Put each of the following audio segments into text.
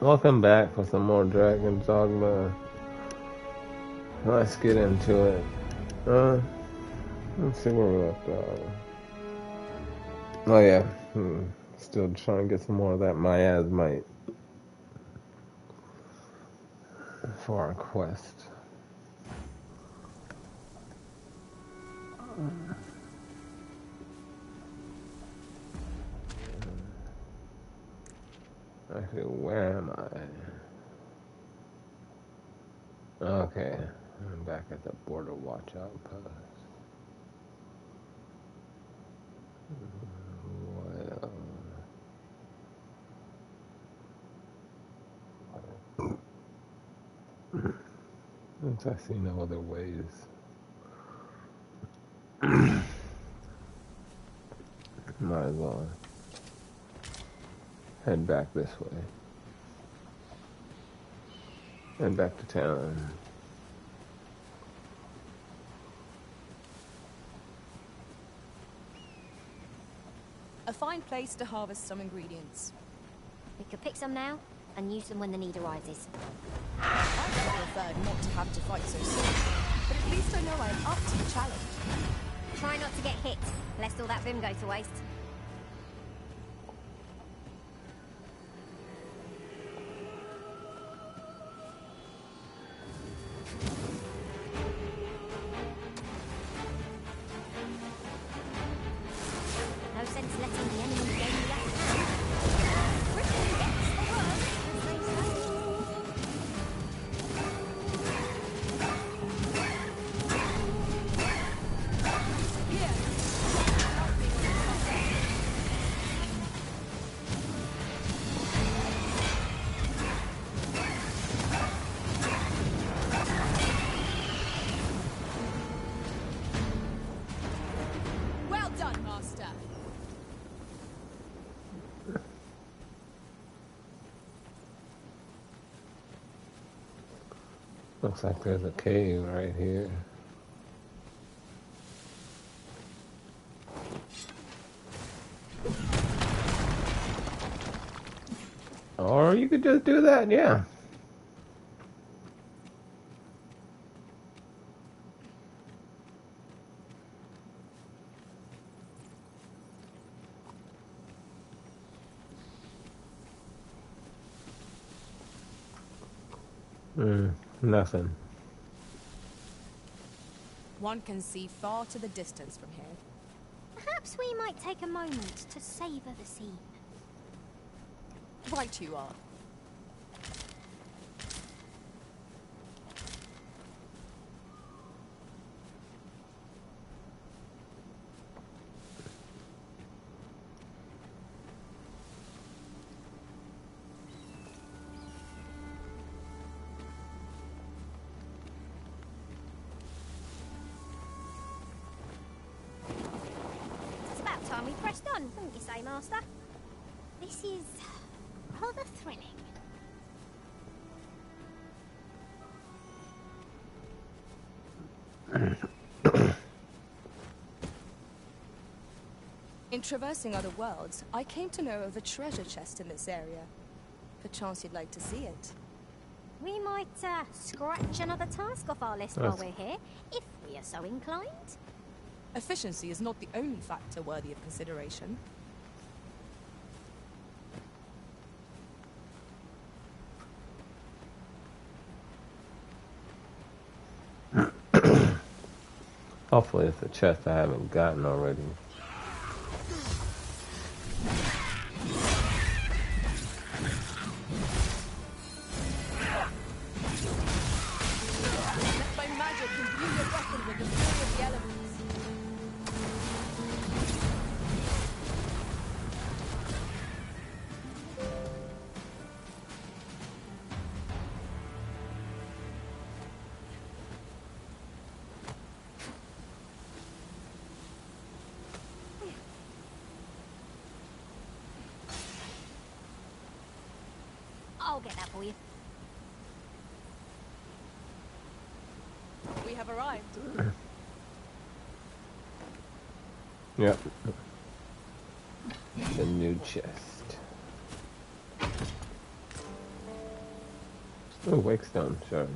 Welcome back for some more Dragon's Dogma. Let's get into it. Let's see where we left off. Oh yeah, still trying to get some more of that miasmite for our quest. Actually, where am I? Okay, I'm back at the border watch outpost. Well, since I see no other ways, might as well head back this way. Head back to town. A fine place to harvest some ingredients. We could pick some now and use them when the need arises. I'd rather prefer not to have to fight so soon, but at least I know I am up to the challenge. Try not to get hit, lest all that vim go to waste. No sense letting the enemy gain the upper hand. Britain gets the worst, as they say. Well done, Master. Looks like there's a cave right here. Or you could just do that, yeah. Nothing. One can see far to the distance from here. Perhaps we might take a moment to savour the scene. Right you are. It's about time we pressed on, wouldn't you say, Master? This is rather thrilling. In traversing other worlds, I came to know of a treasure chest in this area. Perchance you'd like to see it. We might scratch another task off our list while we're here, if we are so inclined. Efficiency is not the only factor worthy of consideration. Hopefully it's a chest I haven't gotten already. Let my magic imbue your weapon with the fury of the elements. I'll get that for you. We have arrived. Yep. The new chest. Oh, Wakestone shard.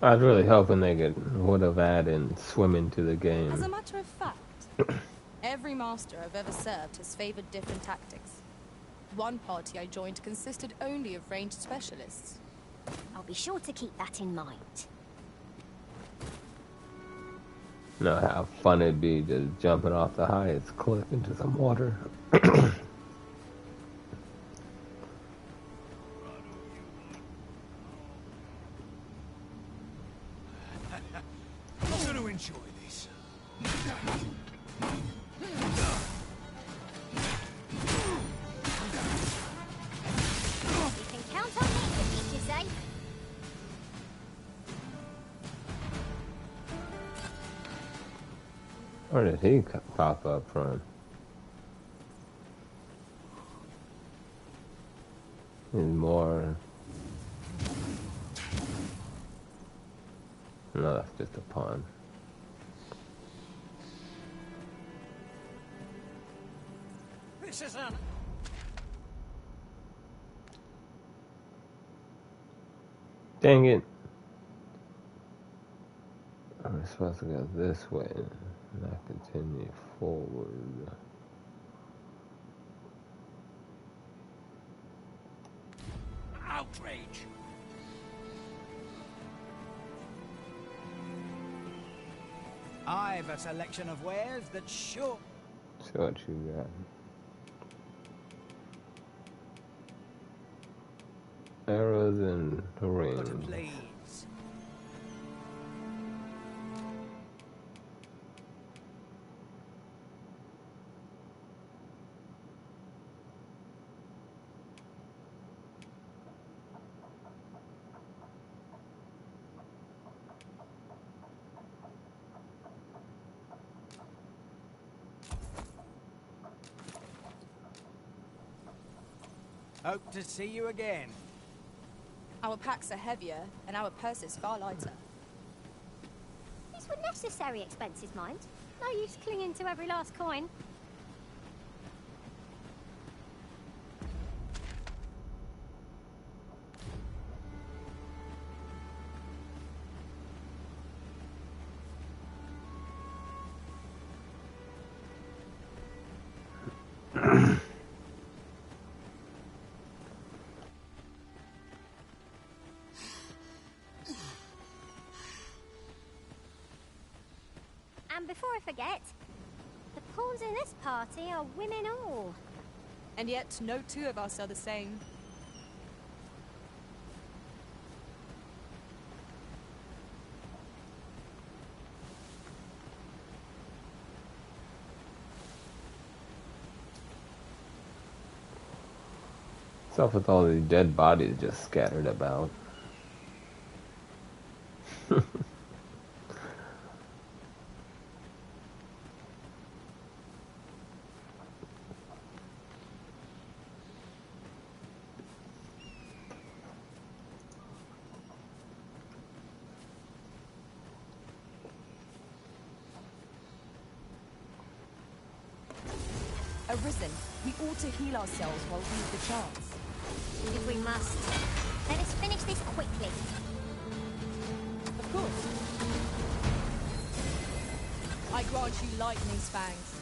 I was really hoping would have added swimming to the As game. a matter of fact, every master I've ever served has favored different tactics. One party I joined consisted only of ranged specialists. I'll be sure to keep that in mind. You know how fun it'd be just jumping off the highest cliff into some water. I'm going to enjoy this. You can count on me to keep you safe. Where did he pop up from? He's more... No, that's just a pawn. This isn't... Dang it! I'm supposed to go this way and not continue forward. outrage. I've a selection of wares that sure... See what you got. Arrows and rings. But please. Hope to see you again. Our packs are heavier, and our purses far lighter. These were necessary expenses, mind. No use clinging to every last coin. And before I forget, the pawns in this party are women all. And yet, no two of us are the same. What's up with all these dead bodies just scattered about? Arisen, we ought to heal ourselves while we have the chance. If we must. Let us finish this quickly. Of course. I grant you lightning spangs.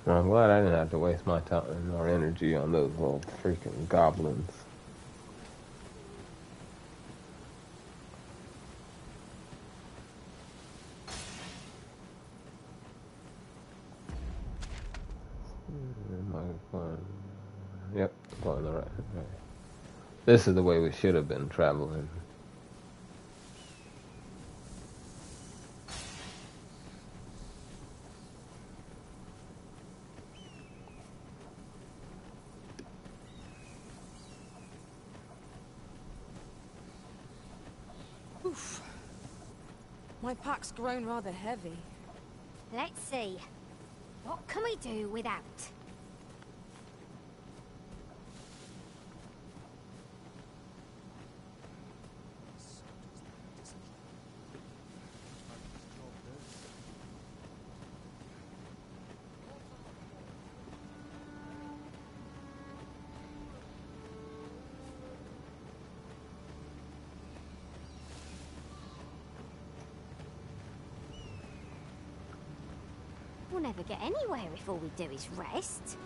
Well, I'm glad I didn't have to waste my time or energy on those little freaking goblins. Yep, going the right way. This is the way we should have been traveling. Oof. My pack's grown rather heavy. Let's see. What can we do without? We'll never get anywhere if all we do is rest.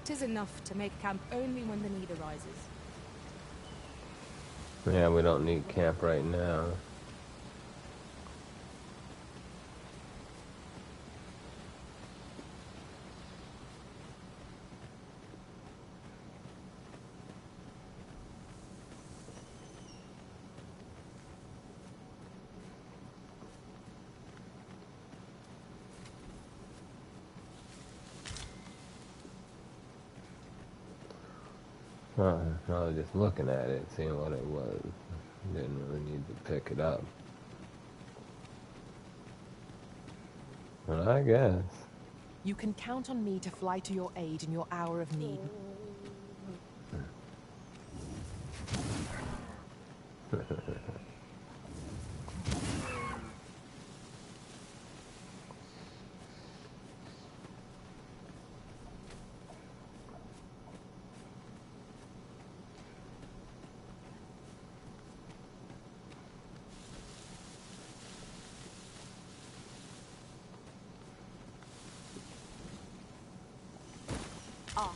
'Tis enough to make camp only when the need arises. Yeah, we don't need camp right now. I was just looking at it, seeing what it was. Didn't really need to pick it up. But I guess. You can count on me to fly to your aid in your hour of need. Ah,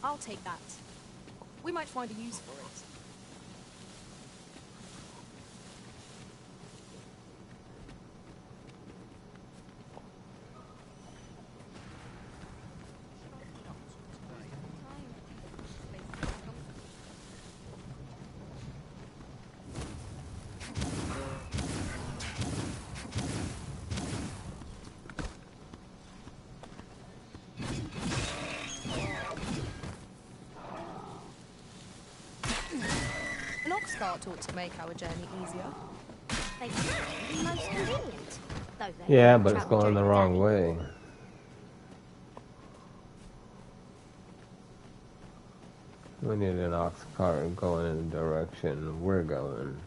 I'll take that. We might find a use for it. An ox cart ought to make our journey easier. They can be most convenient. Though they Yeah, but it's travel going the during wrong day. way. We need an ox cart going in the direction we're going.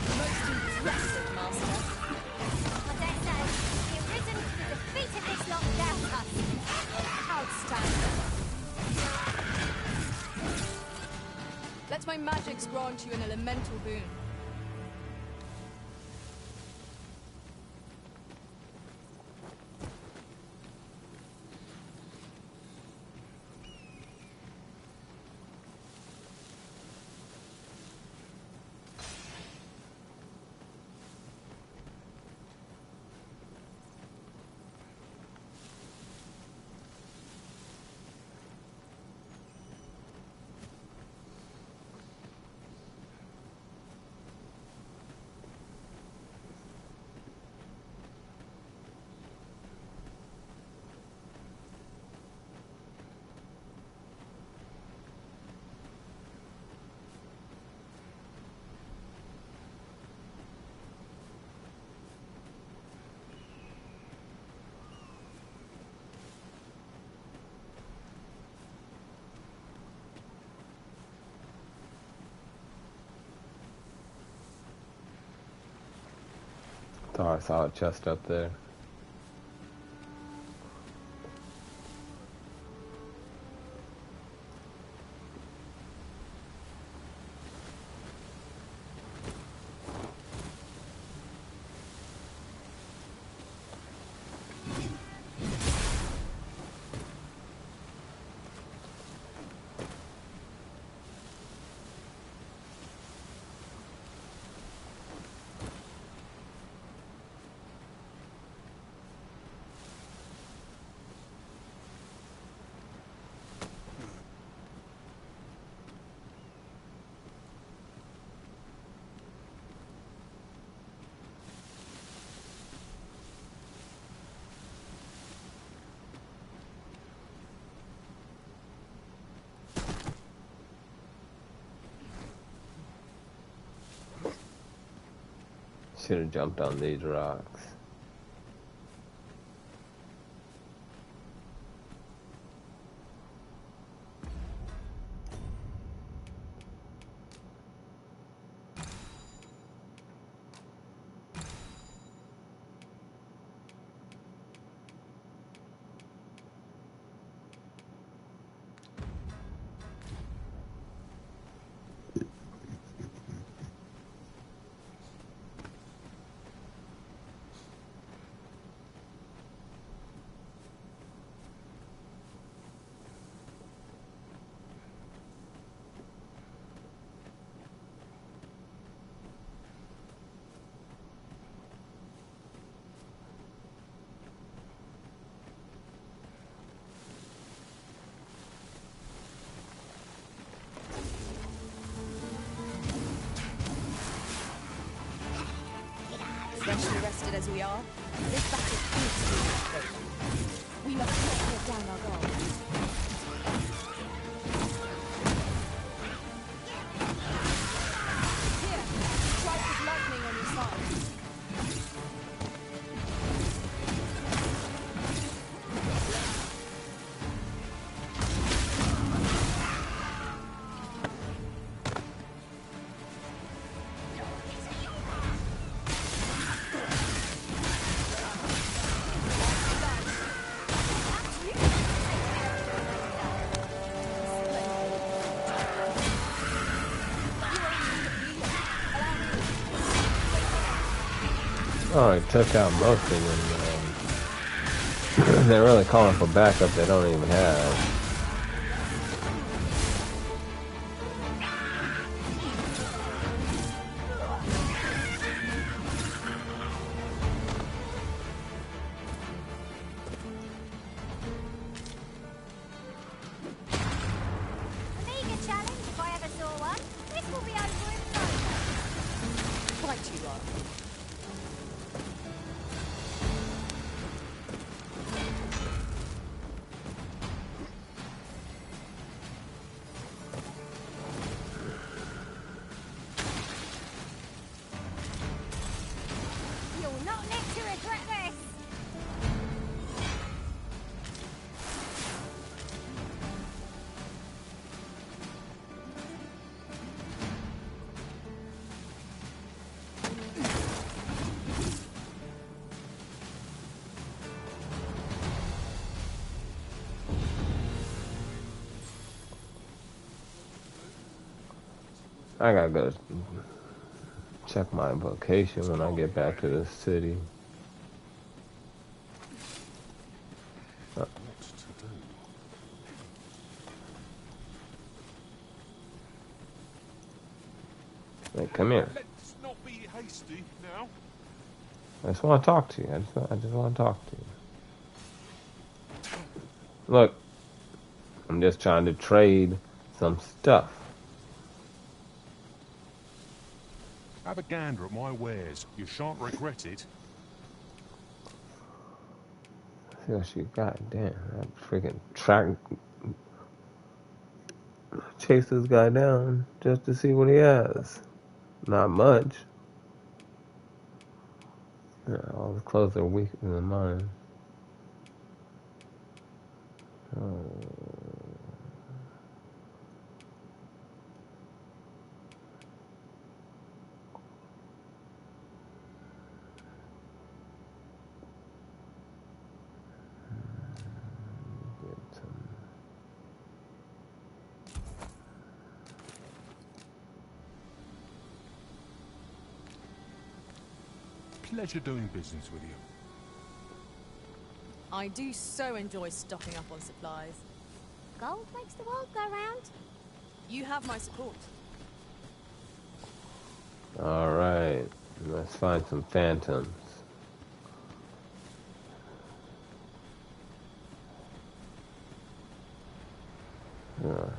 Most impressive, Master. I dare say, the arisen to the defeat of this lot doubt us. Outstanding. Let my magics grant you an elemental boon. Thought I saw a chest up there. Should have jumped on these rocks. invested as we are, this battle proves to be difficult. We must not let down our guard. Here, strike with lightning on your side. Alright, took out most of them. They're really calling for backup they don't even have. Amiga challenge, if I ever saw one. This will be over in no time. Quite you are. You'll not live to regret this. I gotta go check my vocation when I get back to the city. Hey, come here. Let's not be hasty now. I just want to talk to you. I just want to talk to you. Look, I'm just trying to trade some stuff. Have a gander at my wares. You shan't regret it. See what you got. Damn, that freaking track. Chase this guy down just to see what he has. Not much. Yeah, all his clothes are weaker than mine. Pleasure doing business with you. I do so enjoy stocking up on supplies. Gold makes the world go round. You have my support. Alright, let's find some phantoms. You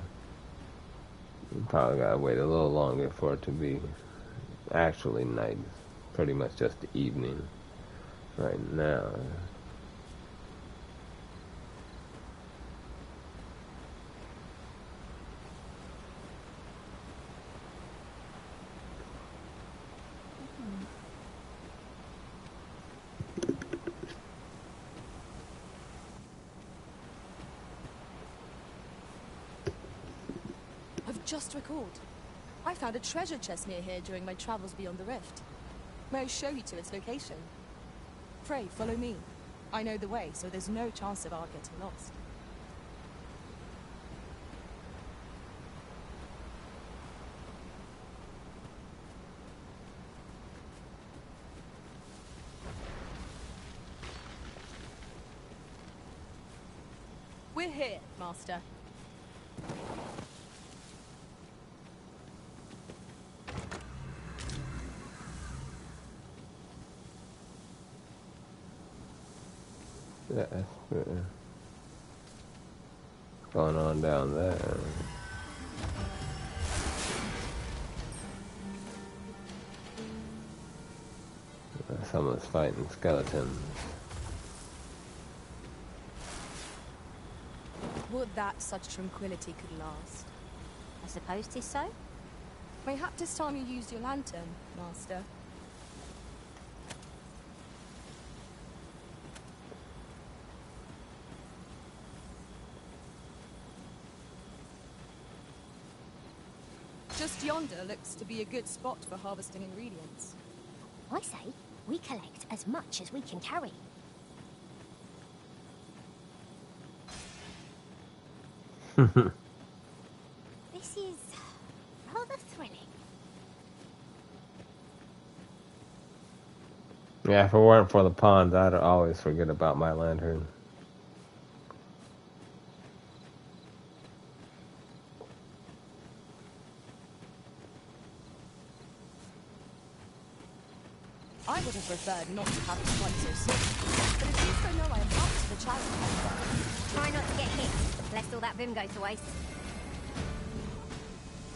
probably gotta wait a little longer for it to be actually night. It's pretty much just the evening right now. I've just recalled. I found a treasure chest near here during my travels beyond the rift. May I show you to its location? Pray, follow me. I know the way, so there's no chance of our getting lost. We're here, Master. Yeah, going on down there. some of us fighting skeletons. Would that such tranquility could last. I suppose 'tis so. Mayhap 'tis time you used your lantern, Master. Just yonder looks to be a good spot for harvesting ingredients. I say, we collect as much as we can carry. This is rather thrilling. Yeah, if it weren't for the ponds, I'd always forget about my lantern. I would have preferred not to have it quite so soon, but at least I know I am up to the challenge. Try not to get hit, lest all that vim go to waste.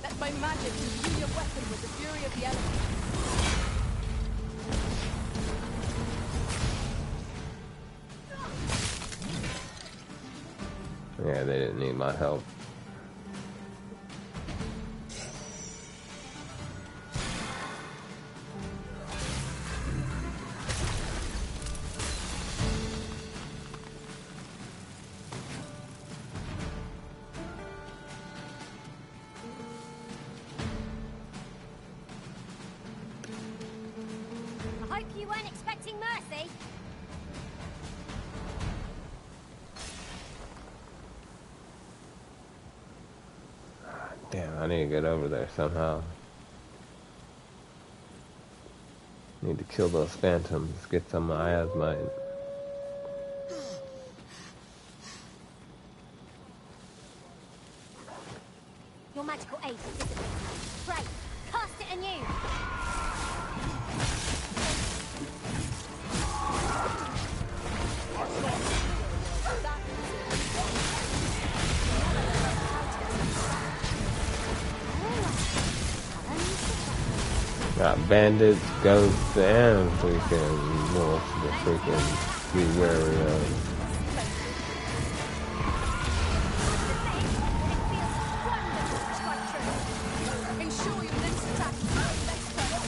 Let my magic imbue your weapon with the fury of the elements. Yeah, they didn't need my help. I hope you weren't expecting mercy. Damn, I need to get over there somehow. Need to kill those phantoms, get some miasmite. Your magical aid has dissipated. Great. Cast it anew. Got bandits, ghosts, and freaking wolves to freaking be wary of. Ensure your next attack is expert.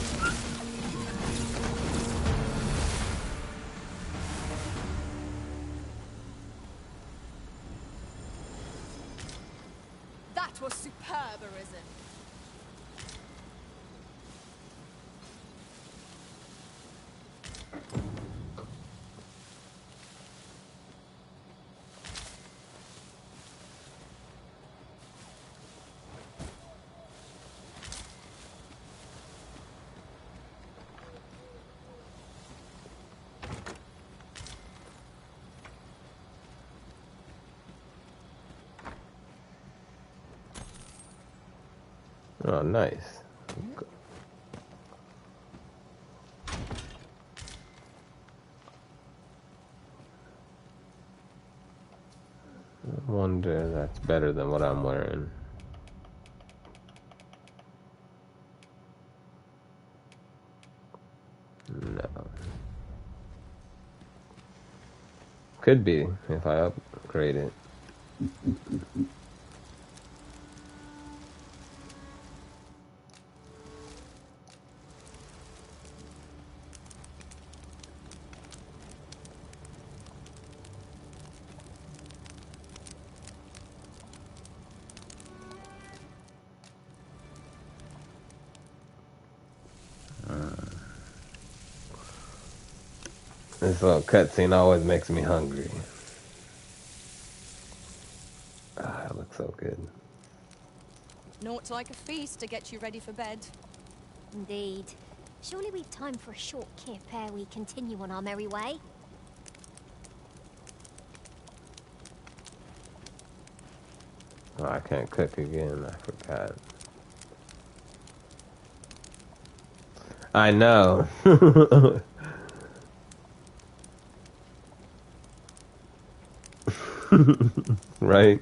That was superb, Arisen. Oh, nice. I wonder that's better than what I'm wearing. No. Could be if I upgrade it. This little cutscene always makes me hungry. Ah, it looks so good. Naught like a feast to get you ready for bed. Indeed. Surely we've time for a short kip ere we continue on our merry way. Oh, I can't cook again. I forgot. I know. Right?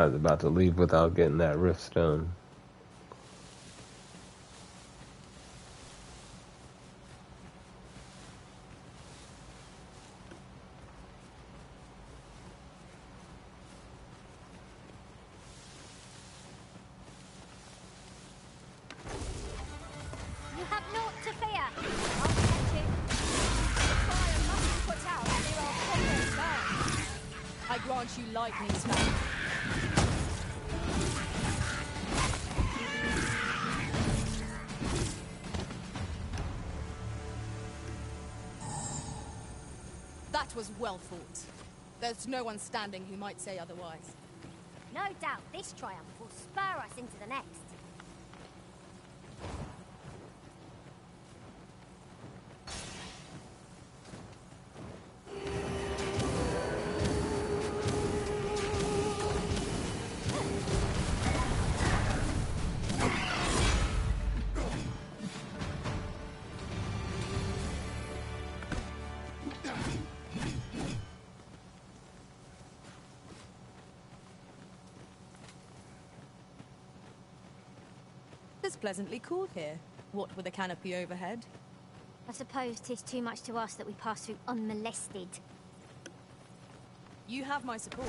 I was about to leave without getting that rift stone. You have naught to fear. I'll protect you. Fire must be put out near our comrades now. I grant you lightning's man. That was well fought. There's no one standing who might say otherwise. No doubt this triumph will spur us into the next. It's pleasantly cool here. What with a canopy overhead? I suppose 'tis too much to ask that we pass through unmolested. You have my support.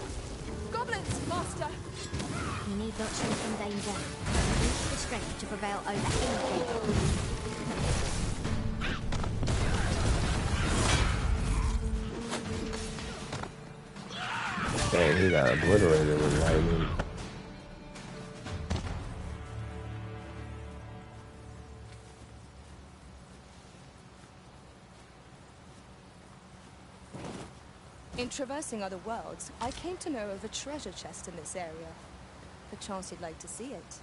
Goblins, master! You need not shrink from danger. You need the strength to prevail over anything. Dang, he got obliterated with lightning. In traversing other worlds, I came to know of a treasure chest in this area. Perchance you'd like to see it.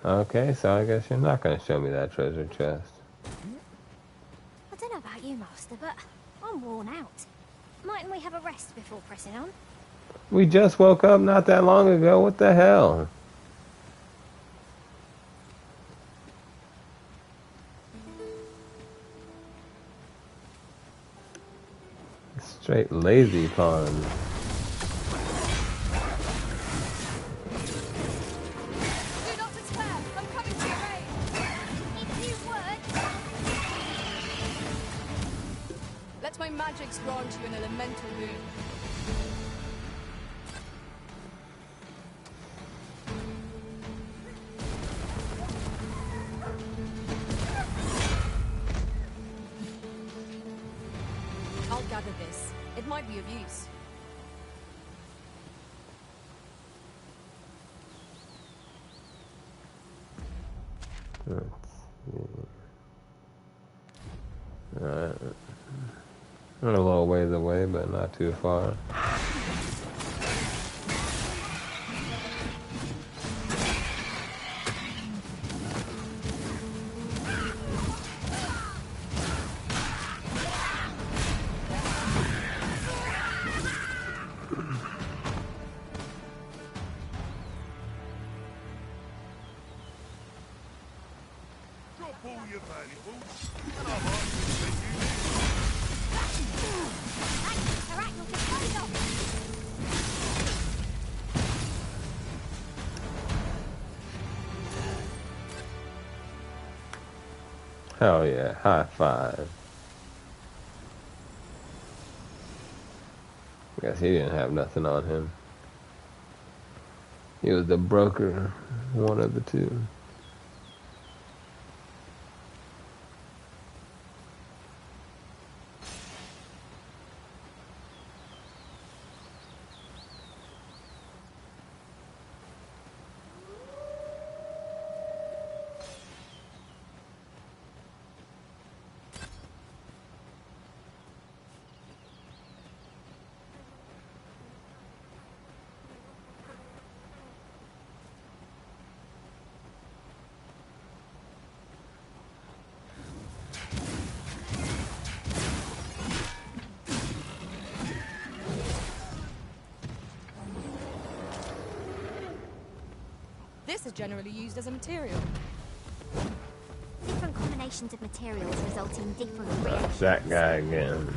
Okay, so I guess you're not going to show me that treasure chest. I don't know about you, Master, but I'm worn out. Mightn't we have a rest before pressing on? We just woke up not that long ago. What the hell? Straight lazy pond. Do not despair! I'm coming to your aid! If you would! Let my magics grant you an elemental boon. I'll gather this. It might be of use. Alright. A little ways away, but not too far. Drop all your valuables, and I might just let you live. Arachno to close off! Hell yeah, high five. Guess he didn't have nothing on him. He was the broker, one of the two. This is generally used as a material. Different combinations of materials result in different That's reactions. that guy again.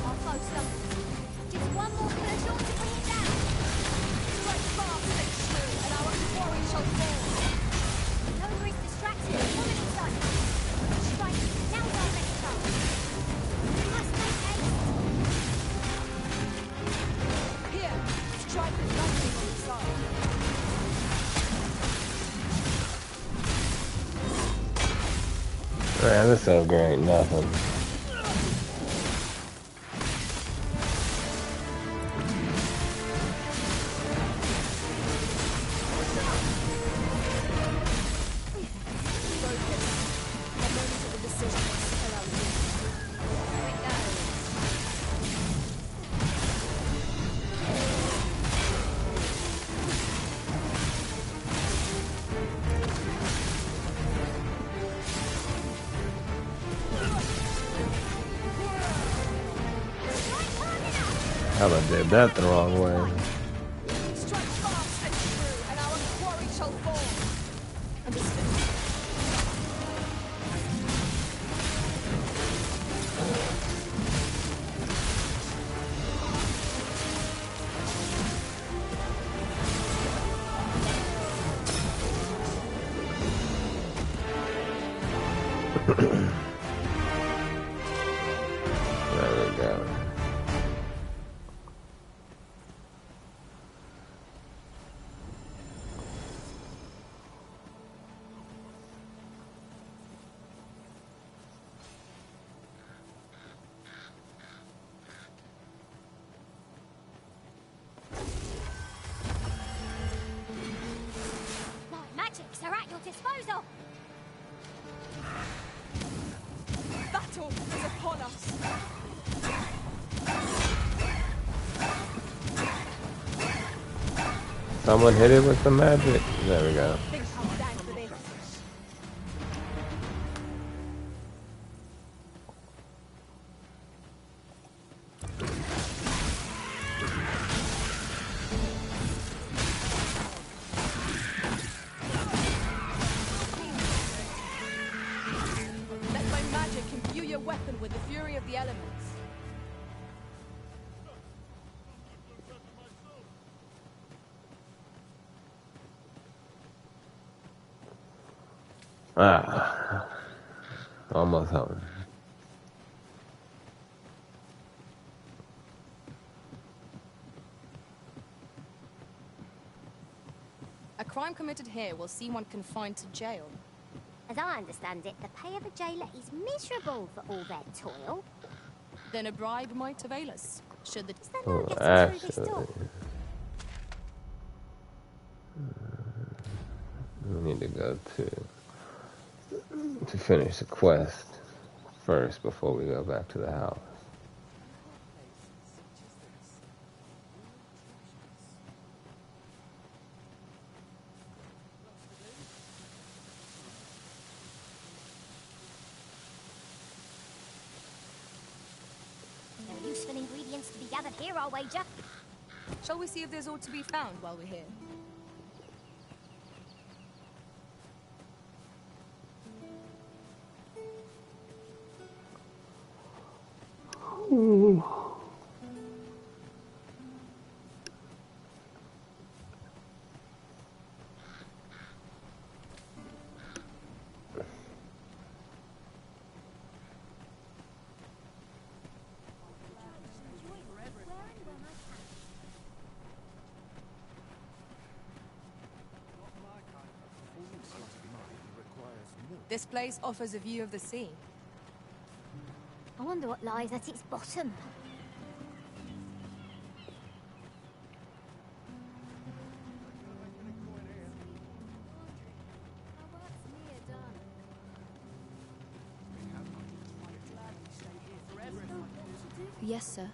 Almost done. Just one more push on to bring it down. Strike fast and true, and our quarry shall fall. Nova is distracted. Woman in sight. Strike. Now's our next chance. We must make haste. Here, strike with lightning on the side. Man, this ogre ain't nothing. Focus. A moment of indecision must allow you. Here it goes. How I did that the wrong way. Strike fast and true, and our quarry shall fall. Understood. There we go. My magics are at your disposal. Battle is upon us. Someone hit it with the magic. There we go. Think I'll stand for this. Let my magic imbue your weapon with the fury of the elements. Ah. Almost home. A crime committed here will see one confined to jail. As I understand it, the pay of a jailer is miserable for all their toil. Then a bribe might avail us. Should the Is there no Oh, getting through this actually, door? we need to go to finish the quest first before we go back to the house. There are useful ingredients to be gathered here, I'll wager. Shall we see if there's aught to be found while we're here? This place offers a view of the sea. I wonder what lies at its bottom. Yes, sir.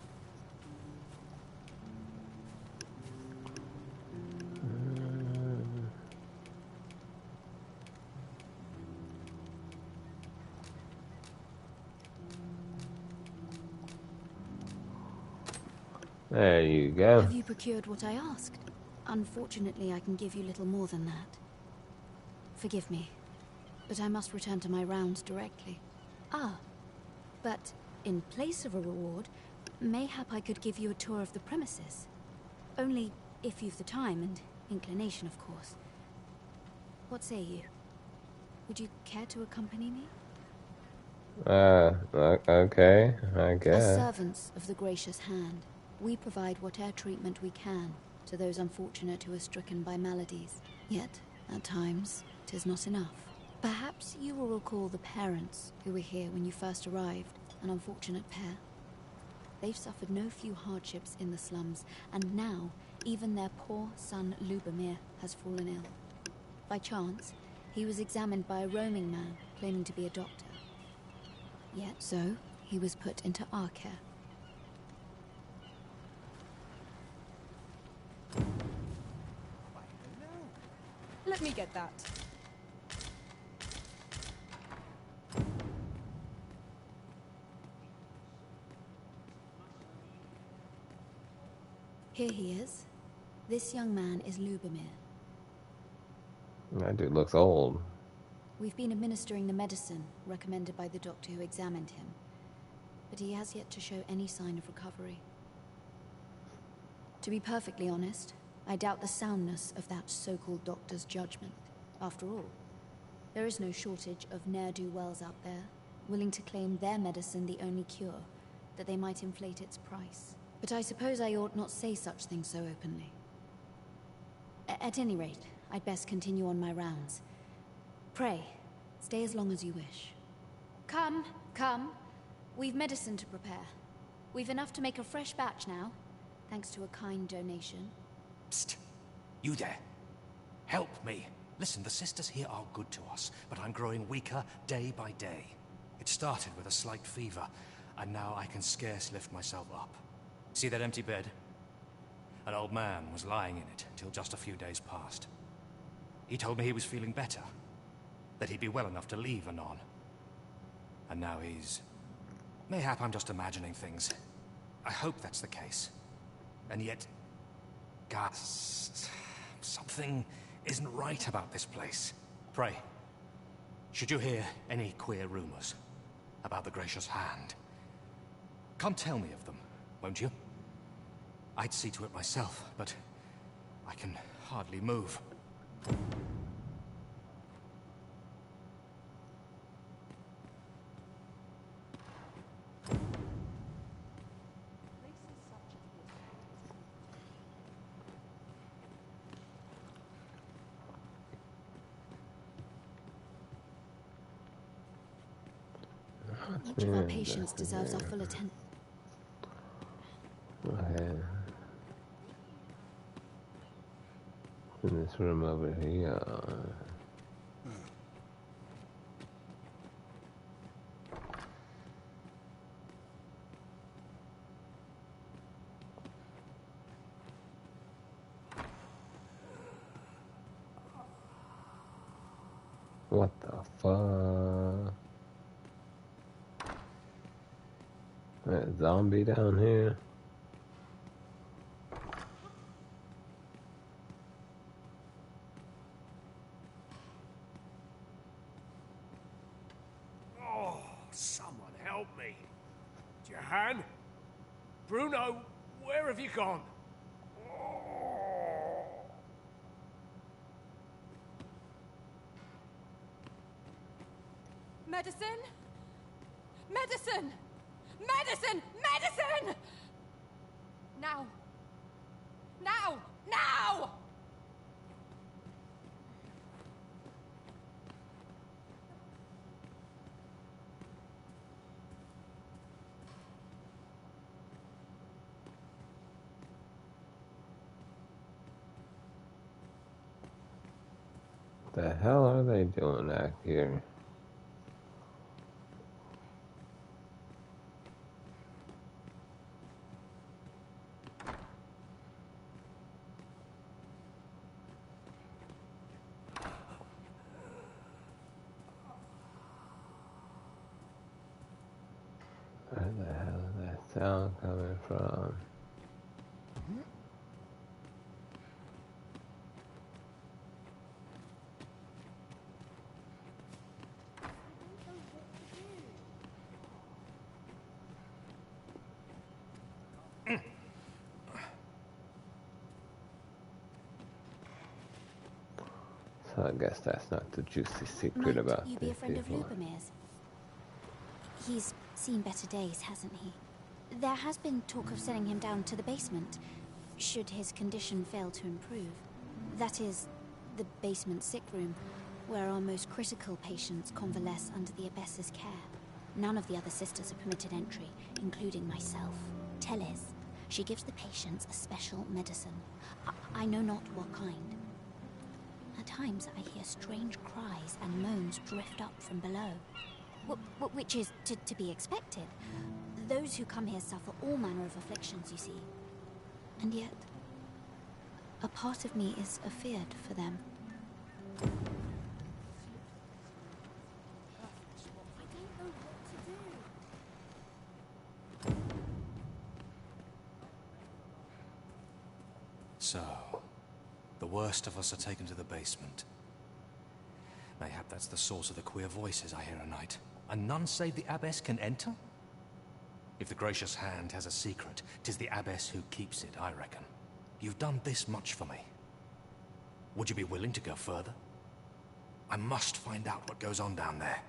There you go. Have you procured what I asked? Unfortunately, I can give you little more than that. Forgive me, but I must return to my rounds directly. Ah, but in place of a reward, mayhap I could give you a tour of the premises. Only if you've the time and inclination, of course. What say you? Would you care to accompany me? Okay, I As guess. servants of the gracious hand, we provide whatever treatment we can to those unfortunate who are stricken by maladies. Yet, at times, 'tis not enough. Perhaps you will recall the parents who were here when you first arrived, an unfortunate pair. They've suffered no few hardships in the slums, and now even their poor son Lubomir has fallen ill. By chance, he was examined by a roaming man claiming to be a doctor. Yet so, he was put into our care. Let me get that. Here he is. This young man is Lubomir. That dude looks old. We've been administering the medicine recommended by the doctor who examined him, but he has yet to show any sign of recovery. To be perfectly honest, I doubt the soundness of that so-called doctor's judgment. After all, there is no shortage of ne'er-do-wells out there, willing to claim their medicine the only cure, that they might inflate its price. But I suppose I ought not say such things so openly. At any rate, I'd best continue on my rounds. Pray, stay as long as you wish. Come, come. We've medicine to prepare. We've enough to make a fresh batch now, thanks to a kind donation. Psst! You there. Help me. Listen, the sisters here are good to us, but I'm growing weaker day by day. It started with a slight fever, and now I can scarce lift myself up. See that empty bed? An old man was lying in it until just a few days past. He told me he was feeling better, that he'd be well enough to leave anon. And now he's... Mayhap I'm just imagining things. I hope that's the case. And yet... God, something isn't right about this place. Pray, should you hear any queer rumors about the Gracious Hand, come tell me of them, won't you? I'd see to it myself, but I can hardly move. Each of our patients deserves our full attention. Okay. In this room over here. What the fuck? That zombie down here? Oh, someone help me. Jahan? Bruno, where have you gone? Oh. Medicine? Medicine! Medicine! Medicine! Now! Now! Now! The hell are they doing out here? sound coming from? So I guess that's not the juicy secret Might about you be these a friend people. of Lubomir's? He's seen better days, hasn't he? There has been talk of sending him down to the basement, should his condition fail to improve. That is, the basement sick room, where our most critical patients convalesce under the Abbess's care. None of the other sisters are permitted entry, including myself. Teles. She gives the patients a special medicine. I know not what kind. At times I hear strange cries and moans drift up from below. Which is to be expected. Those who come here suffer all manner of afflictions, you see. And yet, a part of me is afeared for them. So, the worst of us are taken to the basement. Mayhap that's the source of the queer voices I hear at night. And none save the Abbess can enter? If the gracious hand has a secret, 'tis the Abbess who keeps it, I reckon. You've done this much for me. Would you be willing to go further? I must find out what goes on down there.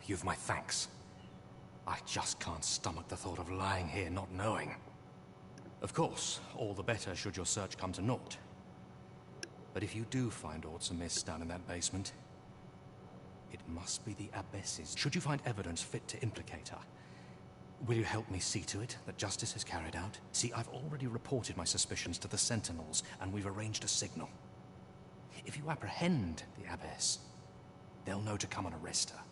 You've my thanks. I just can't stomach the thought of lying here not knowing. Of course, all the better should your search come to naught. But if you do find aught amiss down in that basement, it must be the Abbess's. Should you find evidence fit to implicate her, will you help me see to it that justice is carried out? See, I've already reported my suspicions to the Sentinels, and we've arranged a signal. If you apprehend the Abbess, they'll know to come and arrest her.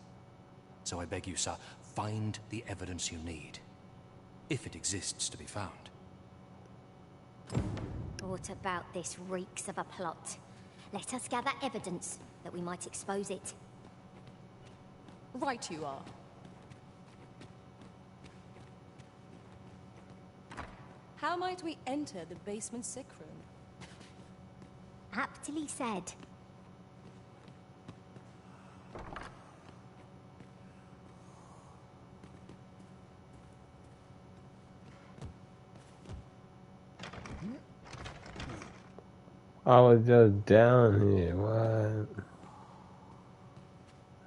So I beg you, sir, find the evidence you need, if it exists to be found. What about this reeks of a plot? Let us gather evidence that we might expose it. Right you are. How might we enter the basement sick room? Aptly said. I was just down here. What?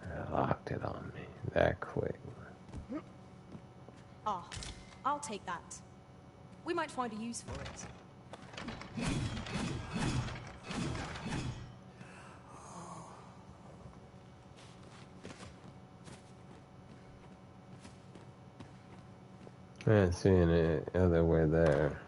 They locked it on me that quick. Ah, I'll take that. We might find a use for it. I didn't see any other way there.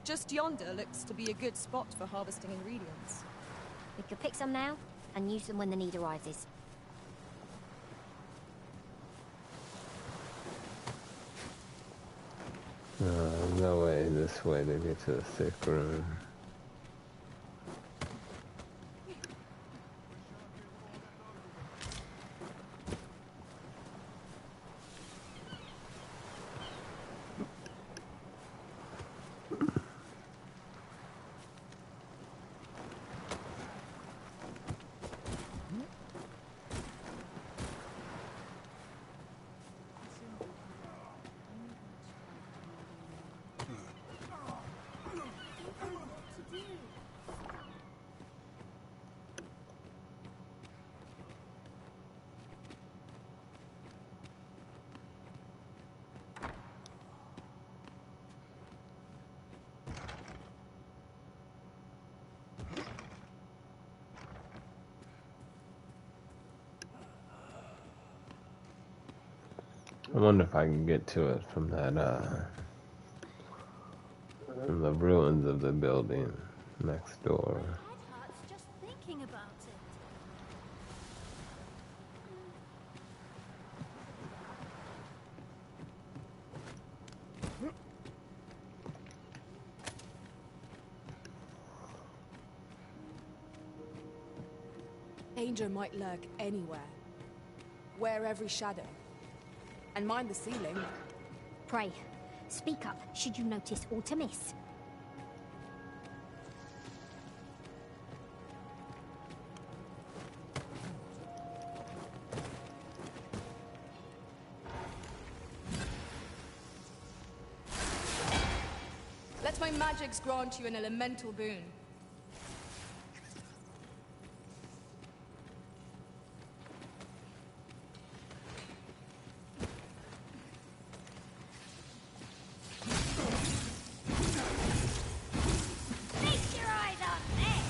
Just yonder looks to be a good spot for harvesting ingredients. We could pick some now and use them when the need arises. No way this way to get to the sick room. I wonder if I can get to it from that, from the ruins of the building next door. My head hurts just thinking about it. Danger might lurk anywhere. Wear every shadow. And mind the ceiling. Pray, speak up should you notice aught amiss. Let my magics grant you an elemental boon. Feast your eyes on this!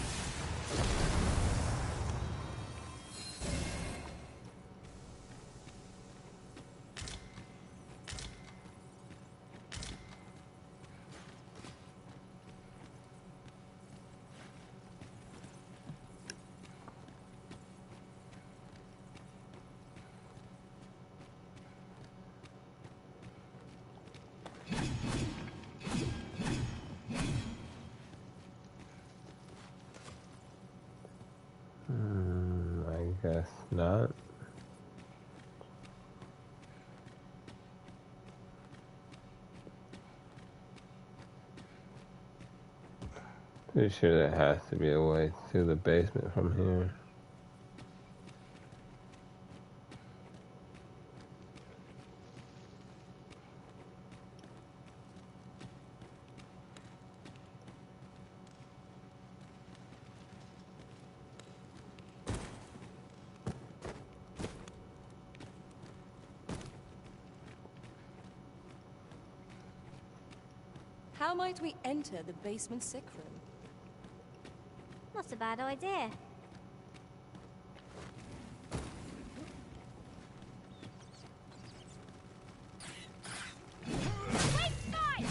I guess not. Pretty sure there has to be a way to the basement from here. How might we enter the basement sick room? Not a bad idea. Take fight!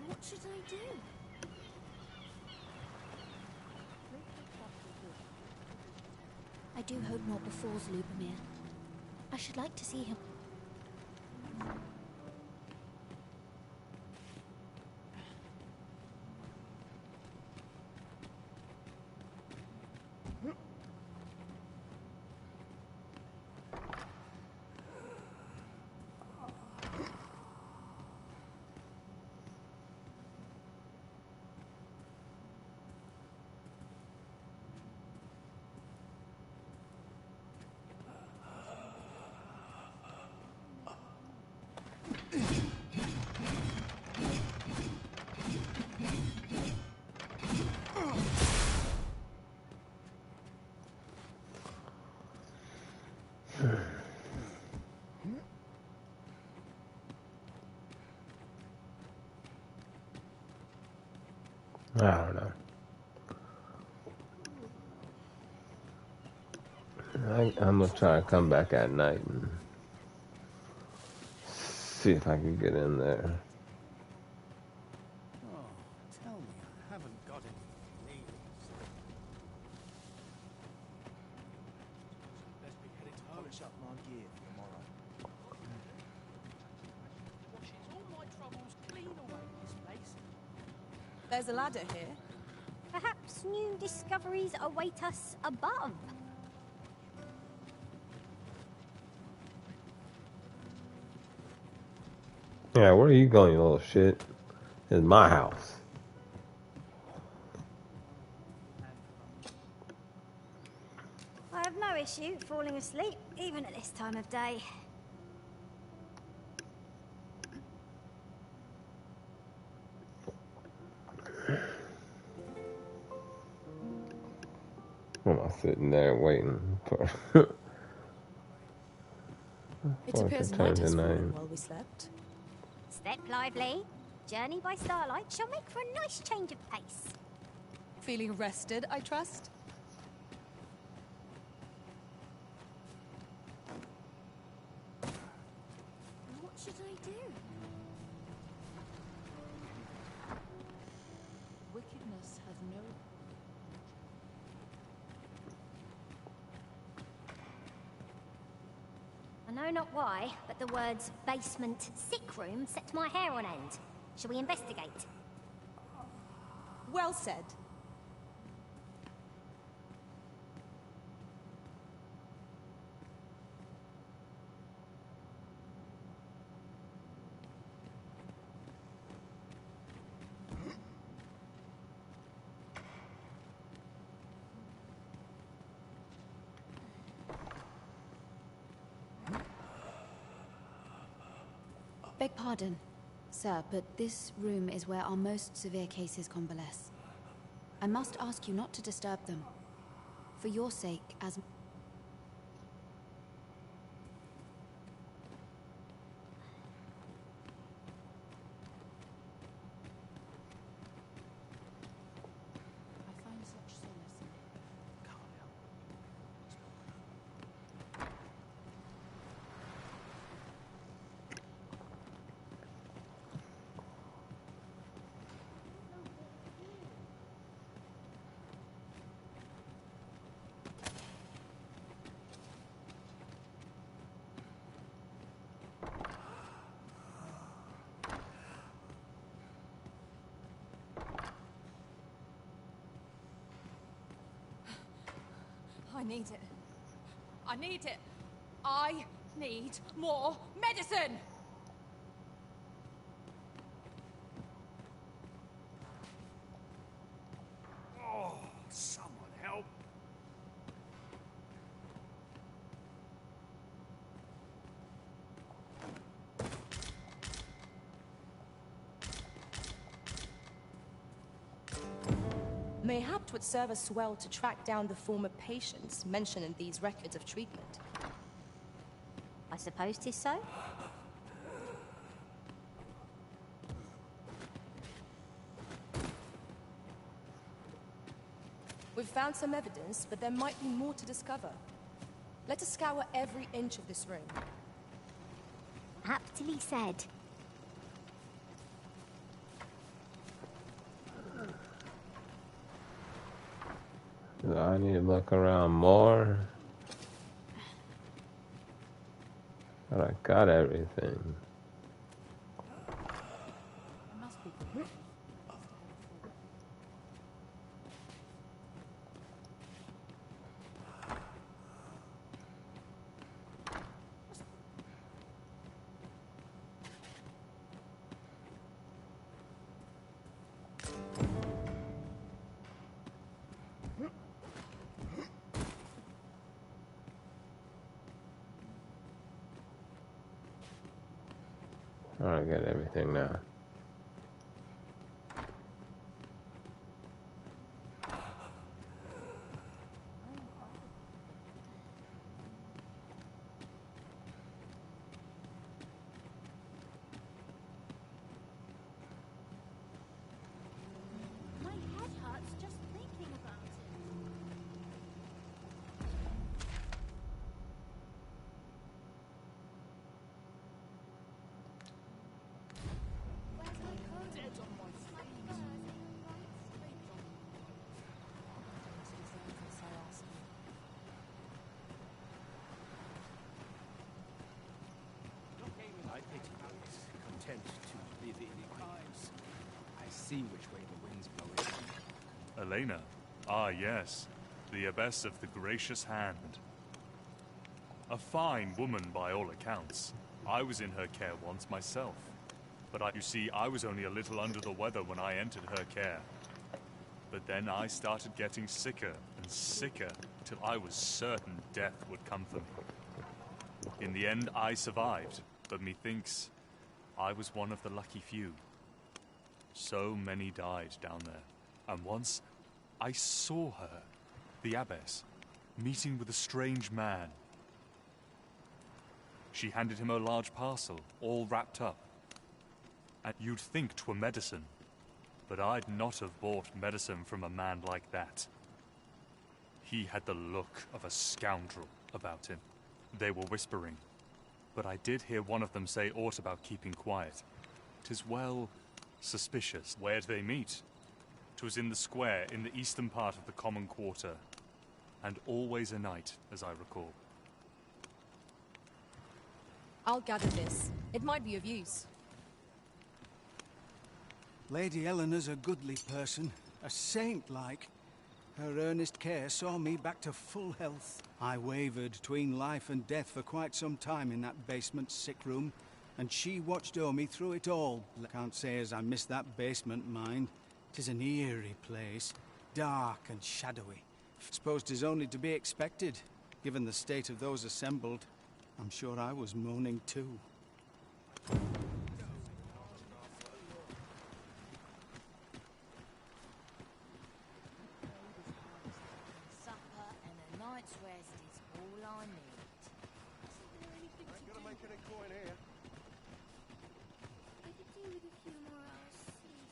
What should I do? I do hope not befalls Lubomir. I should like to see him. I don't know. I'm gonna try to come back at night and see if I can get in there. Oh, tell me I haven't got any leaves. Best be headed to polish up my gear for tomorrow. Washes all my troubles clean away this place. There's a ladder here. Perhaps new discoveries await us above. Yeah, where are you going, you little shit? It's my house. I have no issue falling asleep, even at this time of day. Am I sitting there waiting for It for it appears to night turn has to fallen night? while we slept. Step lively. Journey by starlight shall make for a nice change of pace. Feeling rested, I trust? What should I do? Wickedness has no... I know not why, but the words basement sick room set my hair on end. Shall we investigate? Well said. Beg pardon, sir, but this room is where our most severe cases convalesce. I must ask you not to disturb them. For your sake, as... I find such solace in it. Can't help. I need it. I need it. I need more medicine! Oh, someone help. Mayhap 'twould serve us well to track down the former patients mentioned in these records of treatment. I suppose 'tis so. We've found some evidence, but there might be more to discover. Let us scour every inch of this room. Aptly said. Do I need to look around more? But I got everything. I got everything now. My head hurts just thinking about it. I pity those content to live in ignorance. I see which way the wind's blowing. Elena. Ah, yes. The abbess of the Gracious Hand. A fine woman by all accounts. I was in her care once myself. But you see, I was only a little under the weather when I entered her care. But then I started getting sicker and sicker, till I was certain death would come for me. In the end, I survived, but methinks I was one of the lucky few. So many died down there. And once, I saw her, the abbess, meeting with a strange man. She handed him a large parcel, all wrapped up. And you'd think 'twere medicine, but I'd not have bought medicine from a man like that. He had the look of a scoundrel about him. They were whispering, but I did hear one of them say aught about keeping quiet. 'Tis well suspicious. Where'd they meet? 'Twas in the square in the eastern part of the common quarter, and always a night, as I recall. I'll gather this. It might be of use. Lady Eleanor's a goodly person, a saint-like. Her earnest care saw me back to full health. I wavered between life and death for quite some time in that basement sick room, and she watched o'er me through it all. I can't say as I miss that basement, mind. 'Tis an eerie place, dark and shadowy. Suppose 'tis only to be expected, given the state of those assembled. I'm sure I was moaning too. Supper and a night's rest is all I need. Ain't gonna make any coin here. I could do with a few more hours sleep.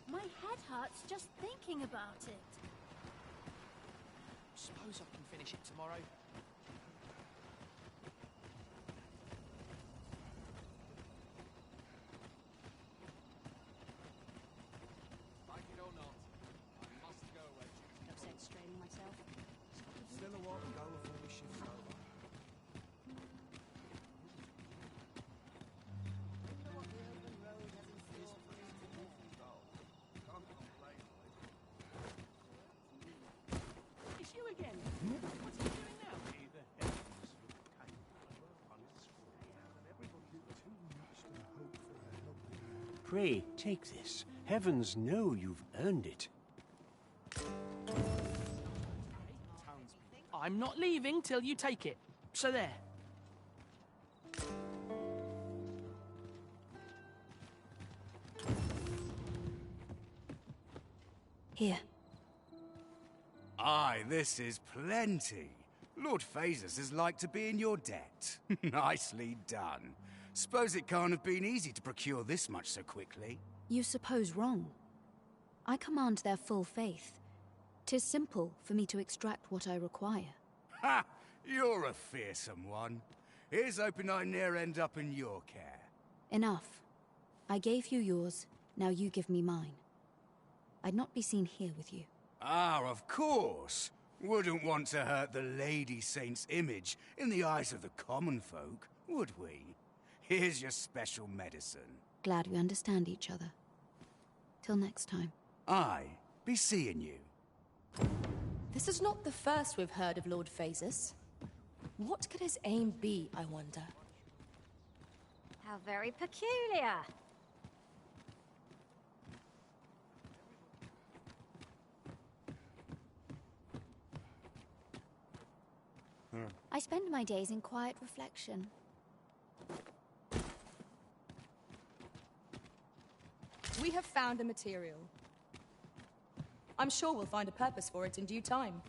My head hurts just thinking about it. Suppose I can finish it tomorrow. Like it or not, I must go away. No sense straining myself. Still a while to go before the shift's over. It's you again. What's he doing now? Pray, take this. Heavens know you've earned it. I'm not leaving till you take it. So there. Here. Aye, this is plenty. Lord Phasus is like to be in your debt. Nicely done. Suppose it can't have been easy to procure this much so quickly. You suppose wrong. I command their full faith. 'Tis simple for me to extract what I require. Ha! You're a fearsome one. Here's hoping I ne'er end up in your care. Enough. I gave you yours, now you give me mine. I'd not be seen here with you. Ah, of course. Wouldn't want to hurt the Lady Saint's image in the eyes of the common folk, would we? Here's your special medicine. Glad we understand each other. Till next time. Aye, be seeing you. This is not the first we've heard of Lord Phasus. What could his aim be, I wonder? How very peculiar. I spend my days in quiet reflection. We have found a material. I'm sure we'll find a purpose for it in due time.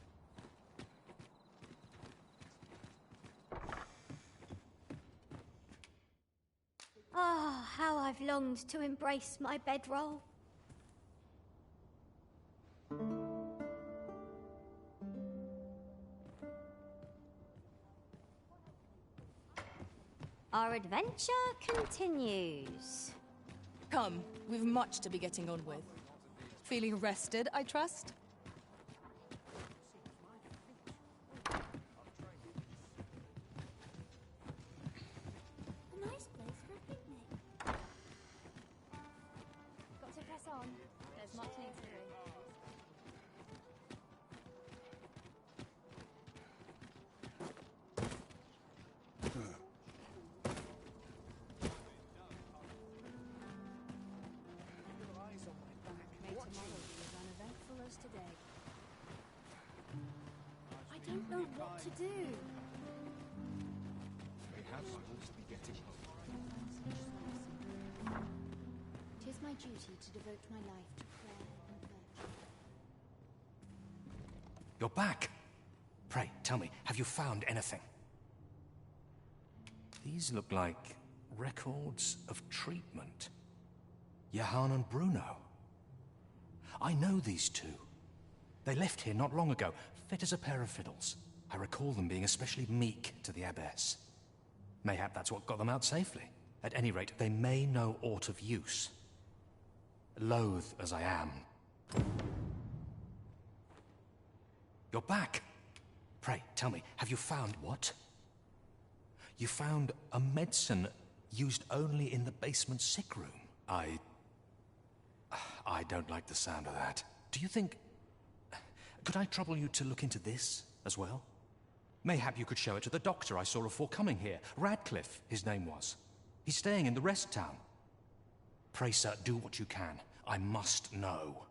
Ah, how I've longed to embrace my bedroll. Our adventure continues. Come, we've much to be getting on with. Feeling rested, I trust? A nice place for a picnic. Got to press on. There's much needs doing. Today. I don't know what to do. They have supposed to be getting home. 'Tis my duty to devote my life to prayer and virtue. You're back. Pray, tell me, have you found anything? These look like records of treatment. Johann and Bruno. I know these two. They left here not long ago, fit as a pair of fiddles. I recall them being especially meek to the abbess. Mayhap that's what got them out safely. At any rate, they may know aught of use. Loath as I am. You're back. Pray, tell me, have you found what? You found a medicine used only in the basement sick room. I don't like the sound of that. Do you think... Could I trouble you to look into this as well? Mayhap you could show it to the doctor I saw before coming here. Radcliffe, his name was. He's staying in the rest town. Pray, sir, do what you can. I must know.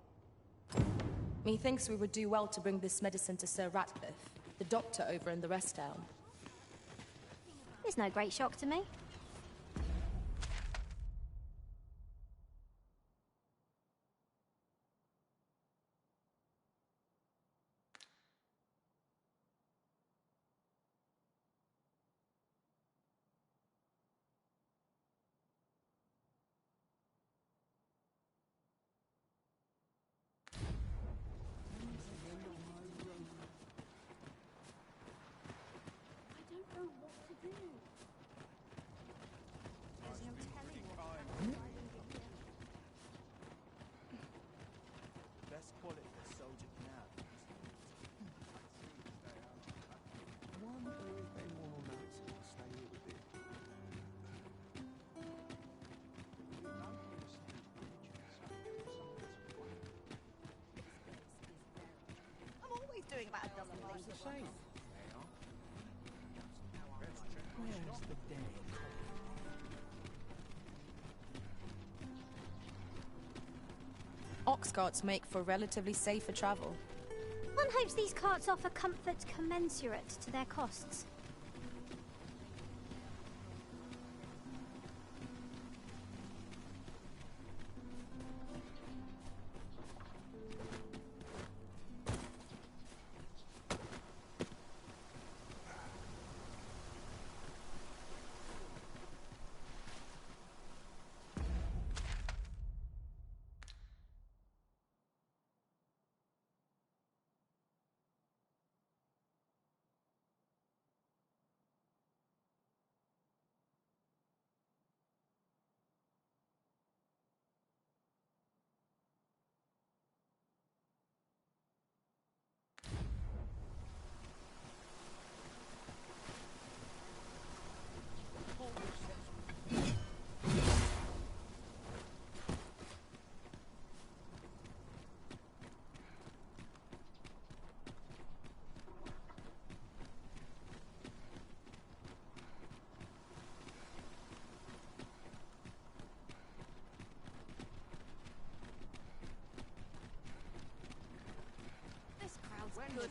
Methinks we would do well to bring this medicine to Sir Ratcliffe, the doctor over in the rest town. It's no great shock to me. Best call it the soldier canal. One or if anyone will notice it, I'll stay here with it. I'm always doing about a dozen things at once. Where's the day? Ox carts make for relatively safer travel. One hopes these carts offer comfort commensurate to their costs.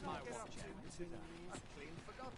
Where's my watch? I've clean forgotten.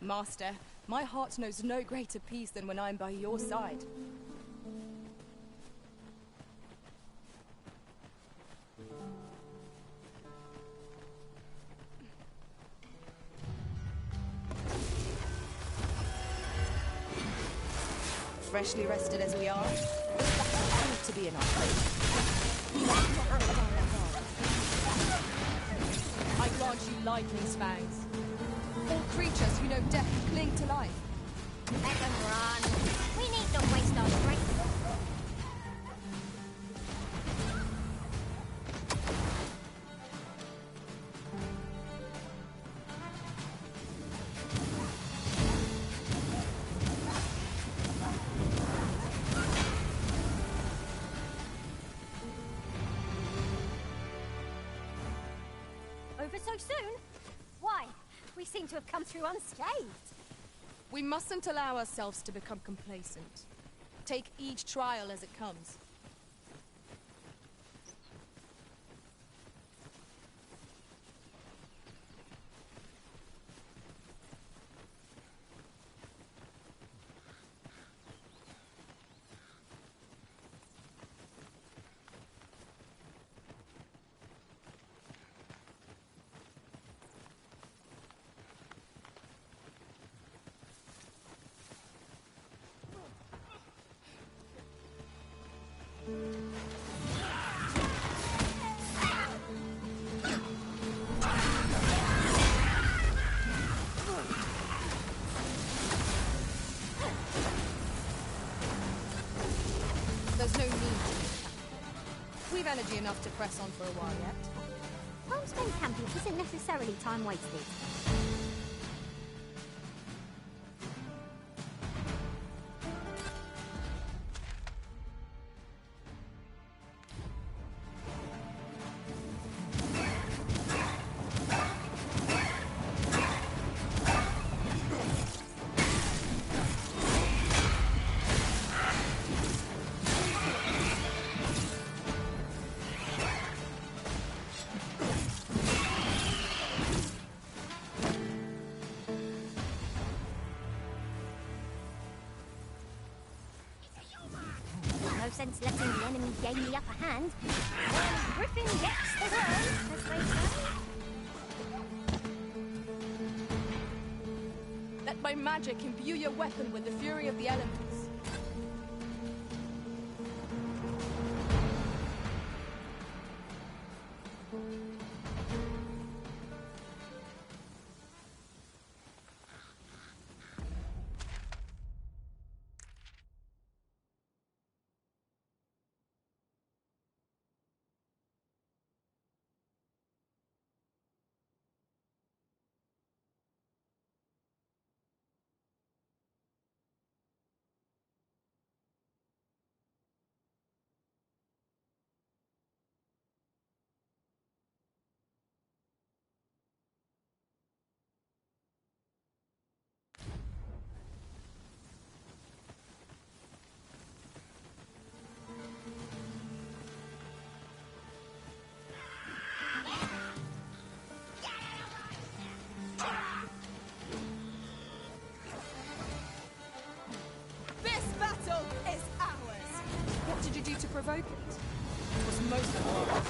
Master, my heart knows no greater peace than when I'm by your side. Freshly rested as we are, it's lucky to be in our place. I grant you lightning's fangs. All creatures who know death cling to life. Let them run. We need not waste our strength. Over so soon? Why? We seem to have come through unscathed. We mustn't allow ourselves to become complacent. Take each trial as it comes. There's no need to be camping. We've energy enough to press on for a while yet. Homespun camping isn't necessarily time wasted. No sense letting the enemy gain the upper hand. Griffin gets the worm, as they say. Let my magic imbue your weapon with the fury of the elements. To provoke it. It was most unwelcome.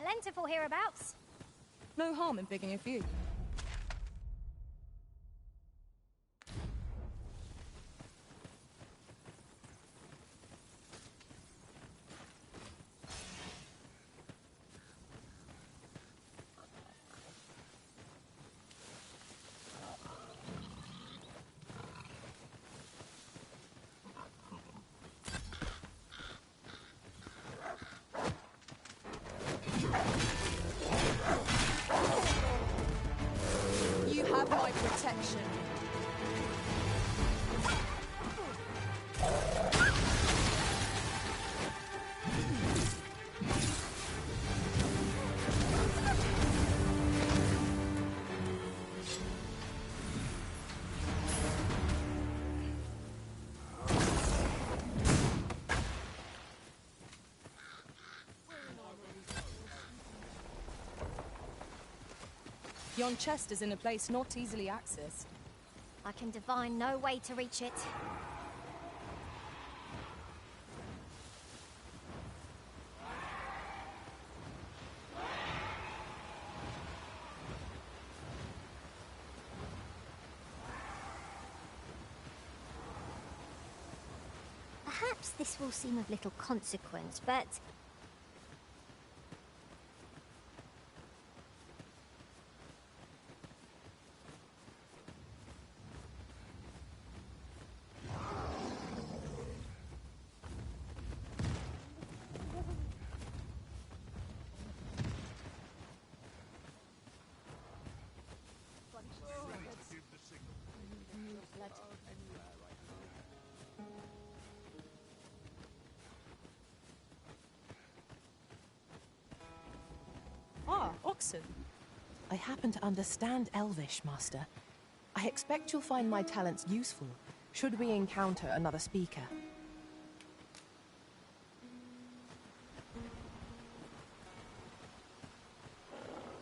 plentiful hereabouts. No harm in picking a few. You have my protection. Yon chest is in a place not easily accessed. I can divine no way to reach it. Perhaps this will seem of little consequence, but Ah, oxen. I happen to understand Elvish, Master. I expect you'll find my talents useful, should we encounter another speaker.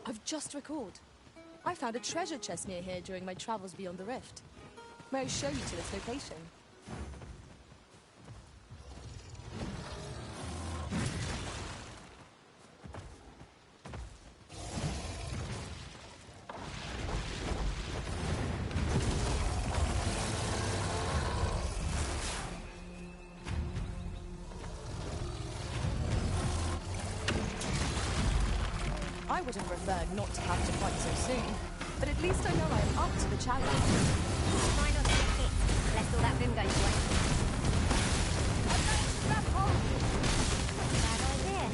I've just recalled. I found a treasure chest near here during my travels beyond the rift. May I show you to its location? I would have preferred not to have to fight so soon, but at least I know I am up to the challenge. try not to get hit, lest all that vim goes away. I'm going to grab hold! Bad idea.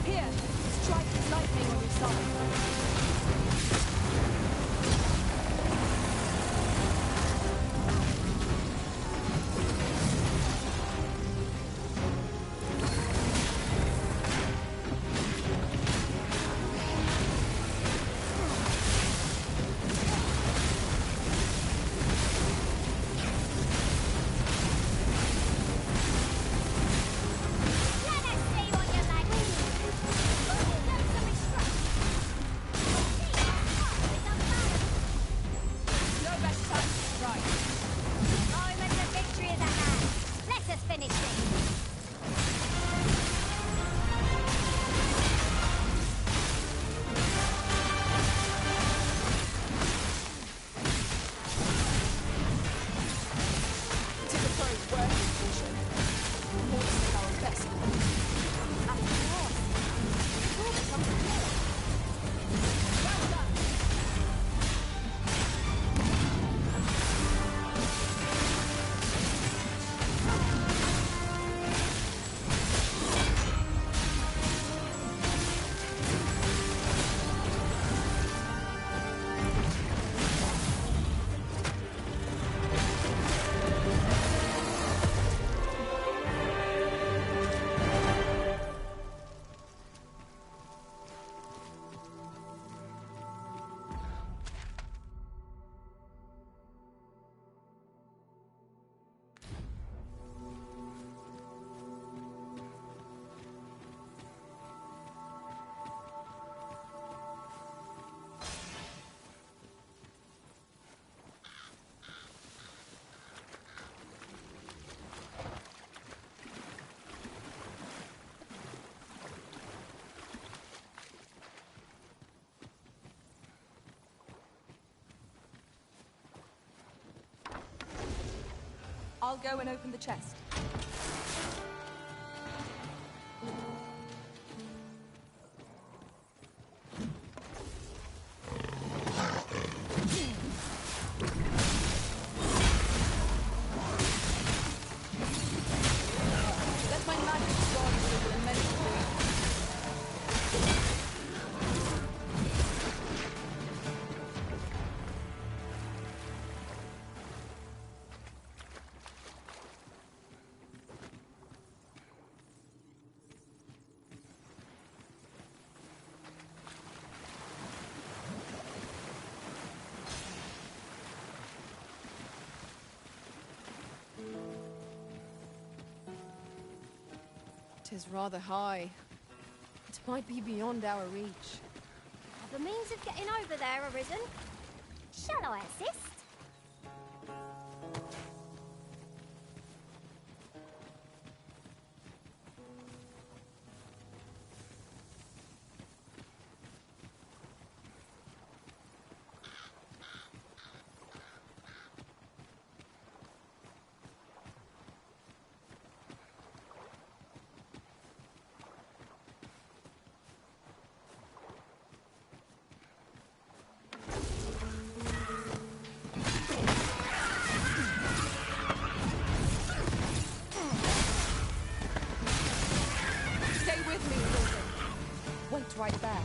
Here, strike lightning on your side. I'll go and open the chest. Let my magic storm through the many rooms. It is rather high. It might be beyond our reach. Have the means of getting over there arisen? Shall I assist? Stay with me, Wilson. Wait right there.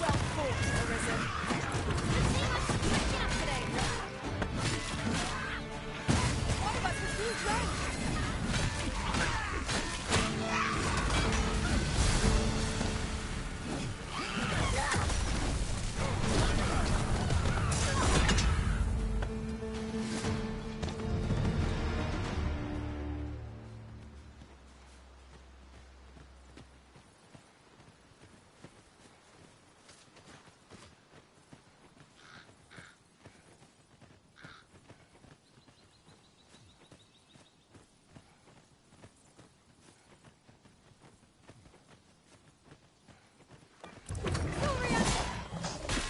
Well fought, Arisen. One of us was being drowned.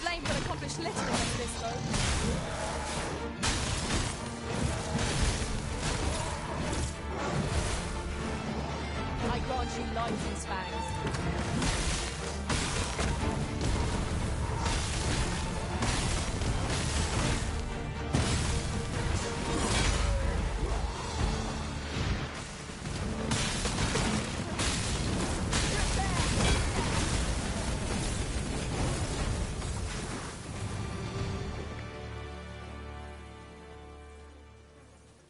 Flame will accomplish little against this foe. I grant you lightning fangs.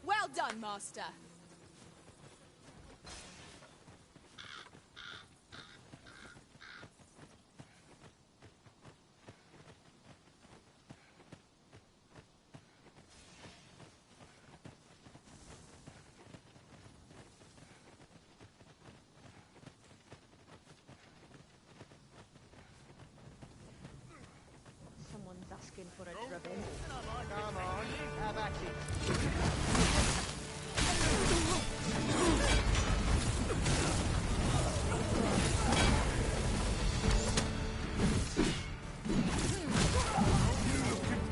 Well done, Master. Someone's asking for a drubbing. Come on, have at it.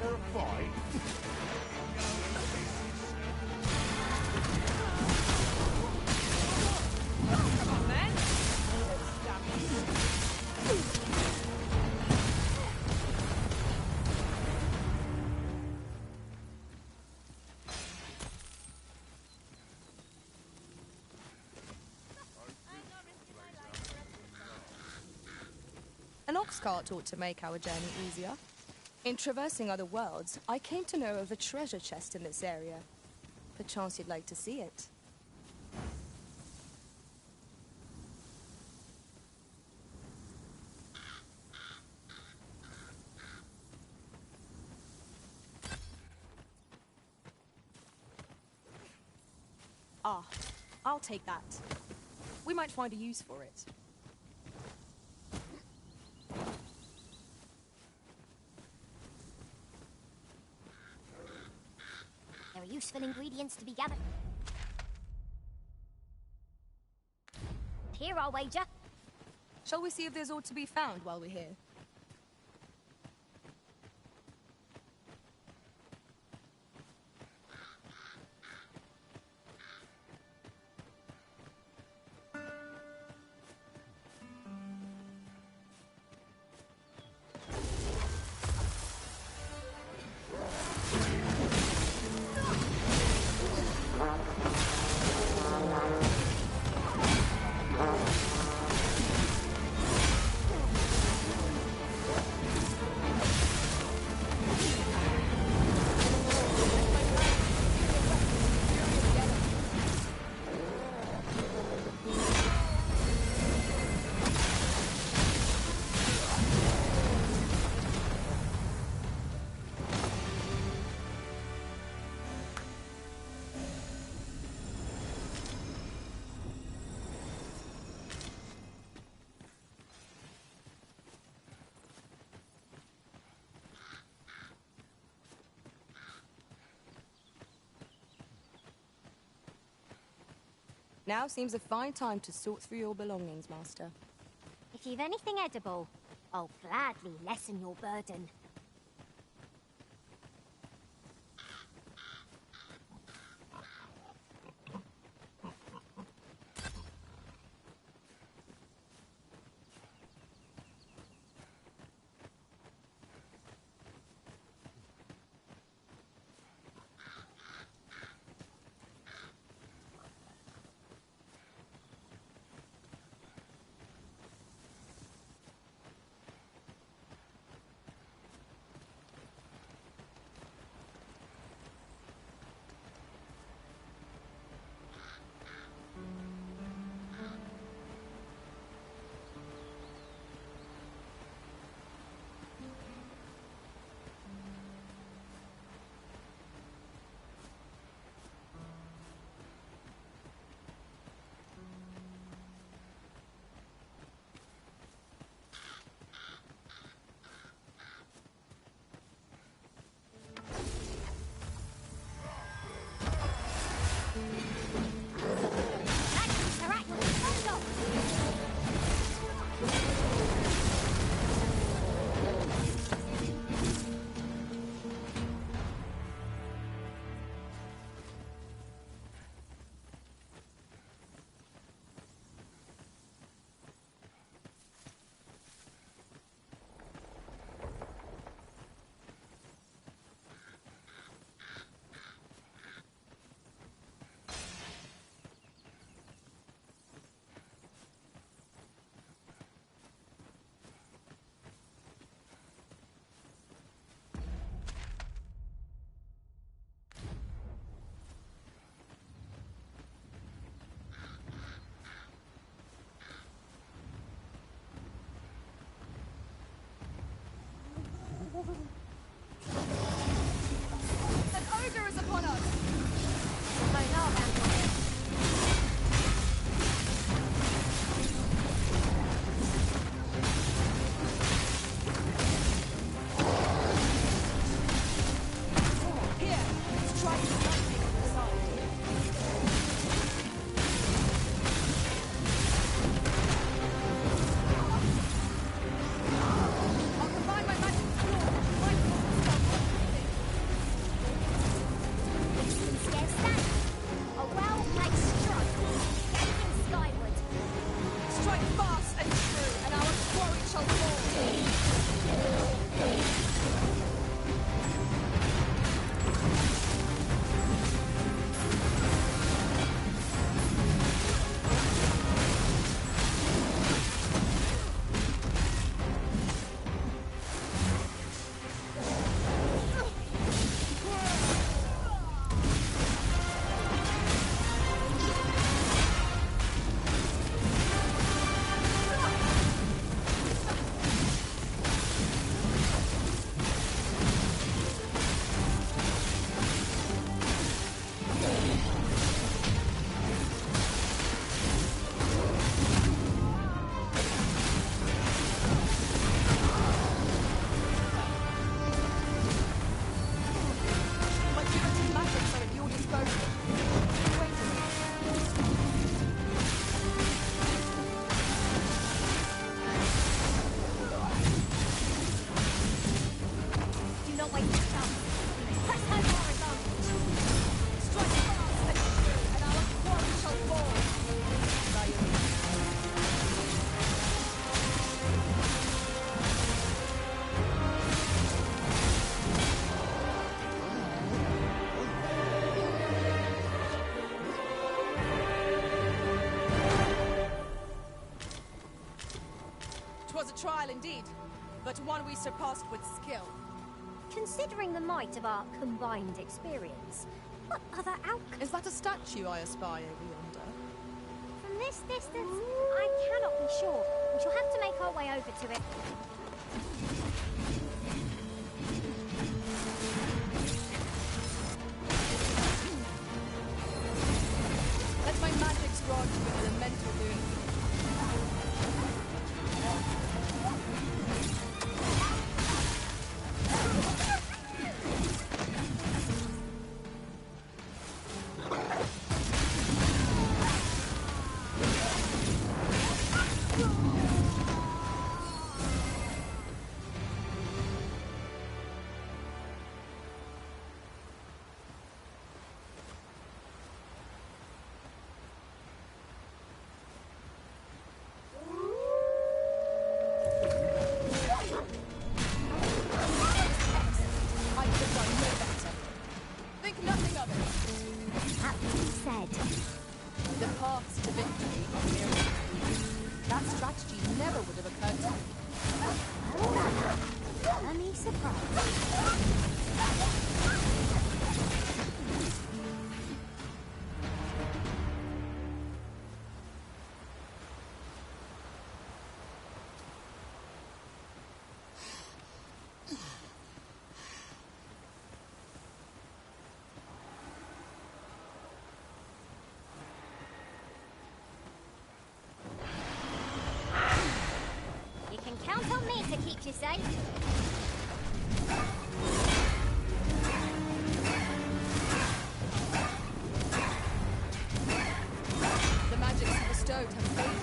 For a fight? Come on, man. ox cart ought to make our journey easier. In traversing other worlds, I came to know of a treasure chest in this area. Perchance you'd like to see it. Ah, I'll take that. We might find a use for it. There are useful ingredients to be gathered. Here, I'll wager. Shall we see if there's aught to be found while we're here? Now seems a fine time to sort through your belongings, Master. If you've anything edible, I'll gladly lessen your burden. trial indeed, but one we surpassed with skill. Considering the might of our combined experience, what other outcome? Is that a statue I espy over yonder? From this distance, I cannot be sure. We shall have to make our way over to it. Let my magics grant you an elemental boon. Count on me to keep you safe. The magics you bestowed have faded.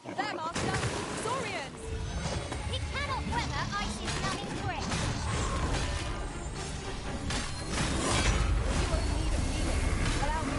There, Master! Saurians! It cannot weather ice's numbing grip. You are in need of healing. Allow me.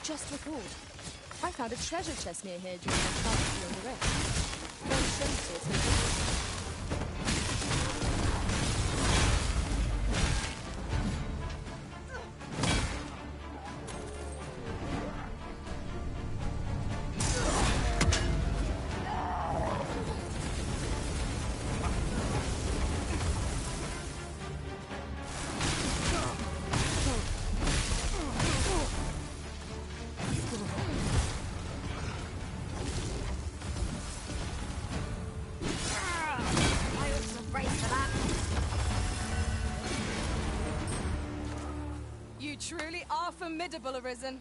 just recalled. I found a treasure chest near here during my travels beyond the rift. Let me show you to its location. You truly are formidable, Arisen.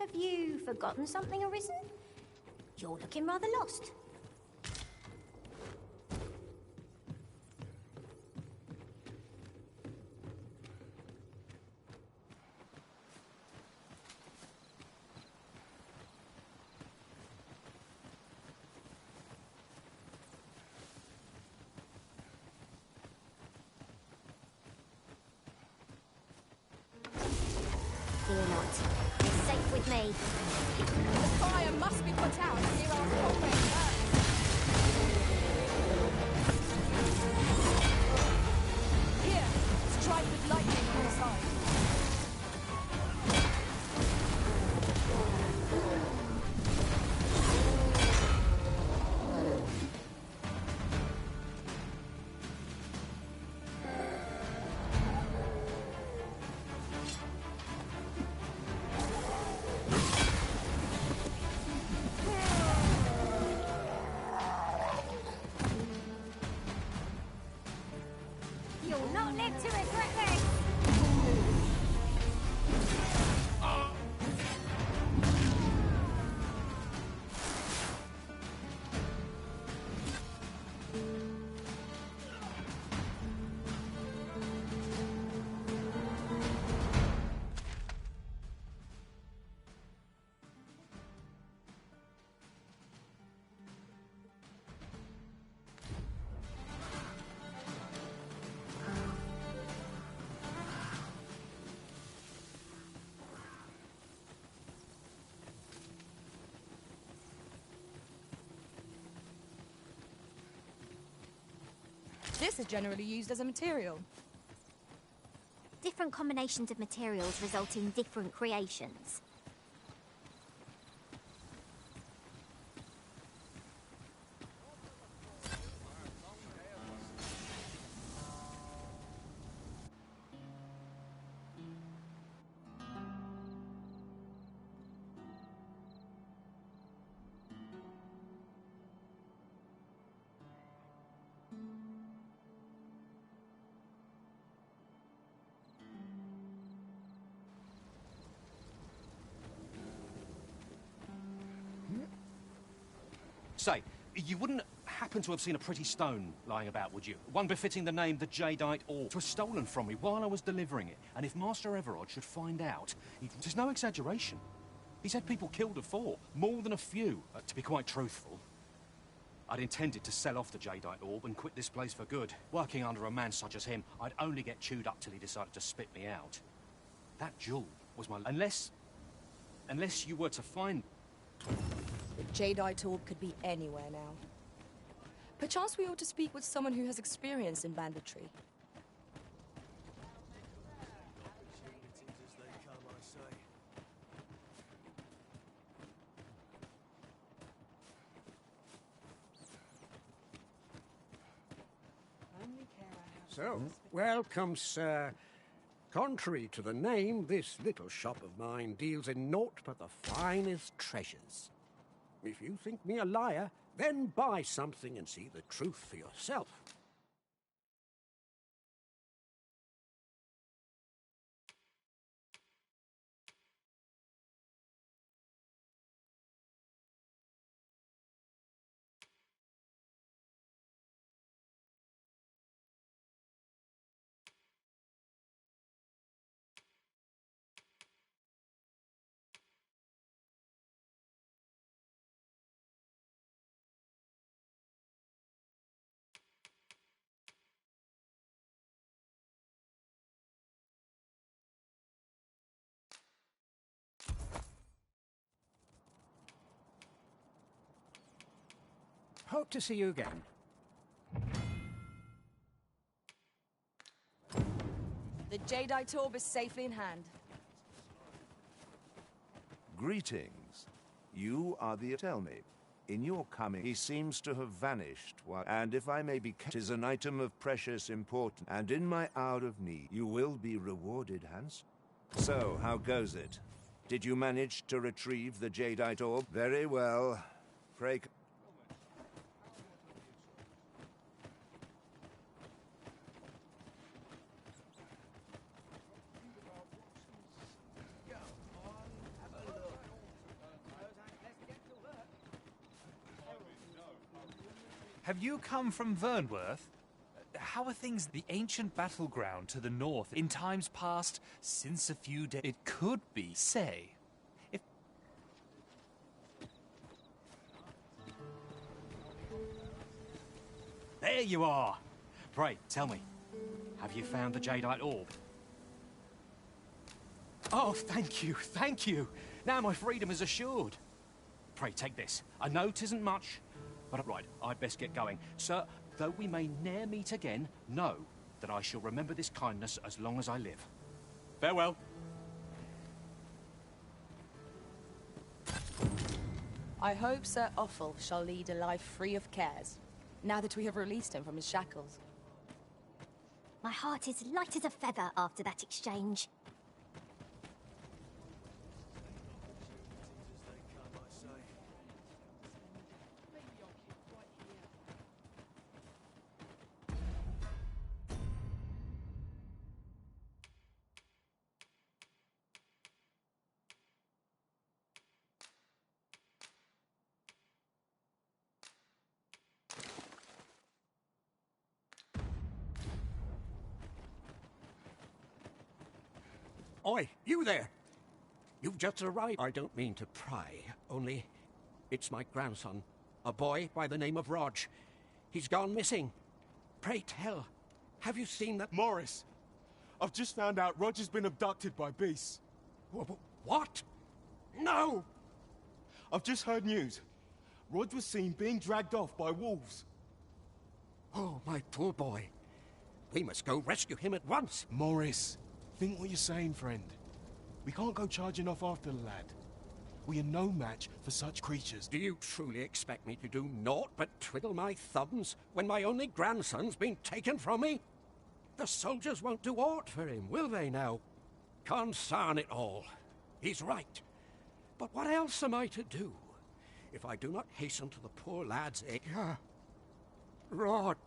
Have you forgotten something, Arisen? You're looking rather lost. Fear not. You're safe with me. The fire must be put out near our comrade Earth. Here, strike with lightning on the side. You'll not live to regret this! This is generally used as a material. Different combinations of materials result in different creations. Say, you wouldn't happen to have seen a pretty stone lying about, would you? One befitting the name the Jadeite Orb. It was stolen from me while I was delivering it, and if Master Everard should find out, there's no exaggeration. He said people killed before, more than a few, to be quite truthful. I'd intended to sell off the Jadeite Orb and quit this place for good. Working under a man such as him, I'd only get chewed up till he decided to spit me out. That jewel was my... Unless you were to find... The Jadeite Orb could be anywhere now. Perchance we ought to speak with someone who has experience in banditry. So, welcome, sir. Contrary to the name, this little shop of mine deals in naught but the finest treasures. If you think me a liar, then buy something and see the truth for yourself. Hope to see you again. The Jadeite orb is safely in hand. Greetings. You are the... Tell me, in your coming, he seems to have vanished, and if I may be... It is an item of precious importance, and in my hour of need, you will be rewarded, Hans. So, how goes it? Did you manage to retrieve the Jadeite orb? Very well. Pray... Have you come from Vernworth? How are things the ancient battleground to the north in times past, since a few days? It could be, say, if... There you are! Pray, tell me, have you found the Jadeite orb? Oh, thank you, thank you! Now my freedom is assured. Pray, take this. I know 'tisn't much, but right, I'd best get going. Sir, though we may ne'er meet again, know that I shall remember this kindness as long as I live. Farewell. I hope Sir Offal shall lead a life free of cares, now that we have released him from his shackles. My heart is light as a feather after that exchange. Oi, you there! You've just arrived. I don't mean to pry, only it's my grandson, a boy by the name of Rog. He's gone missing. Pray tell, have you seen that... Morris, I've just found out Roger's been abducted by beasts. What? No! I've just heard news. Rog was seen being dragged off by wolves. Oh, my poor boy. We must go rescue him at once. Morris, think what you're saying, friend. We can't go charging off after the lad. We are no match for such creatures. Do you truly expect me to do naught but twiddle my thumbs when my only grandson's been taken from me? The soldiers won't do aught for him, will they now? Consarn it all. He's right. But what else am I to do if I do not hasten to the poor lad's aid? Rog.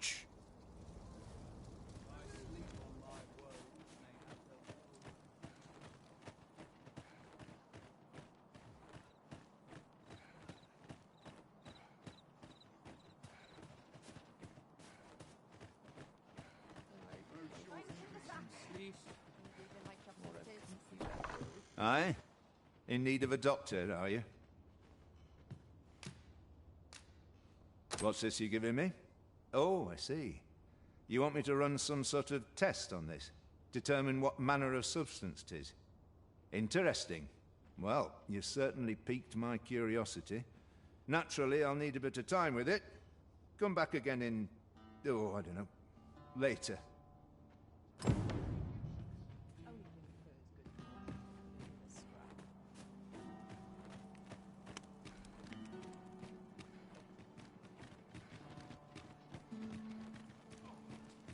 Aye? In need of a doctor, are you? What's this you're giving me? Oh, I see. You want me to run some sort of test on this? Determine what manner of substance 'tis? Interesting. Well, you've certainly piqued my curiosity. Naturally, I'll need a bit of time with it. Come back again in... oh, I don't know. Later.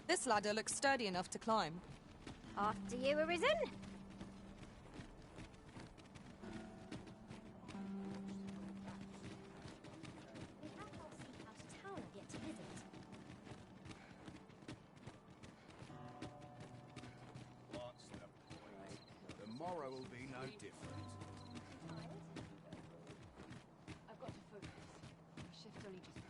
This ladder looks sturdy enough to climb. After you, Arisen. We have our seat out of town I've yet to visit. What's the point? Tomorrow will be no different. I've got to focus. My shift's only just begun.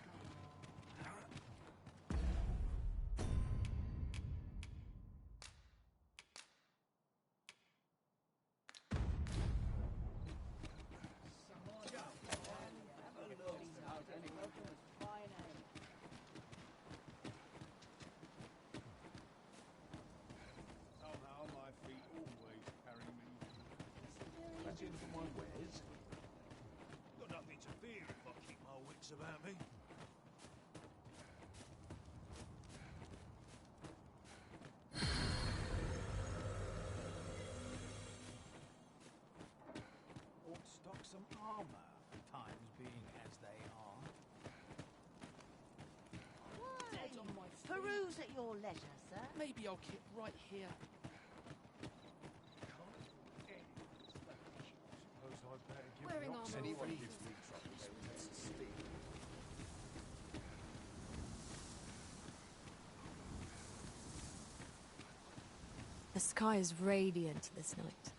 Somehow my feet always carry me. Fancy anything for my wares? Got nothing to fear if I keep my wits about me. Ought to stock some armor, times being as they are. Peruse at your leisure, sir. Maybe I'll keep right here. Suppose I'd better give Wearing the ox armor anyone already. gives me trouble, that's a steal. The sky is radiant this night.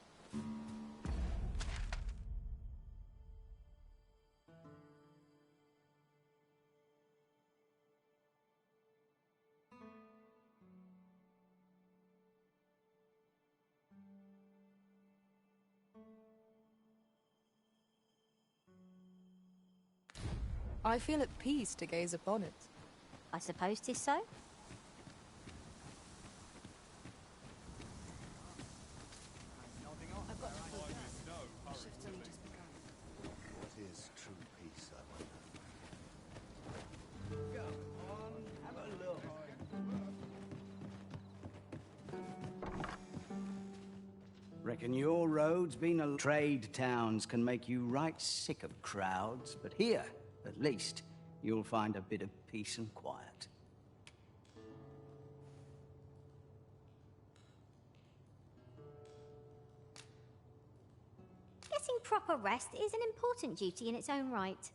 I feel at peace to gaze upon it. I suppose 'tis so. I've got to focus. My shift's only just begun. What is true peace, I wonder? Go on, have a look. Reckon your road's been a... Trade towns can make you right sick of crowds, but here, at least, you'll find a bit of peace and quiet. Getting proper rest is an important duty in its own right.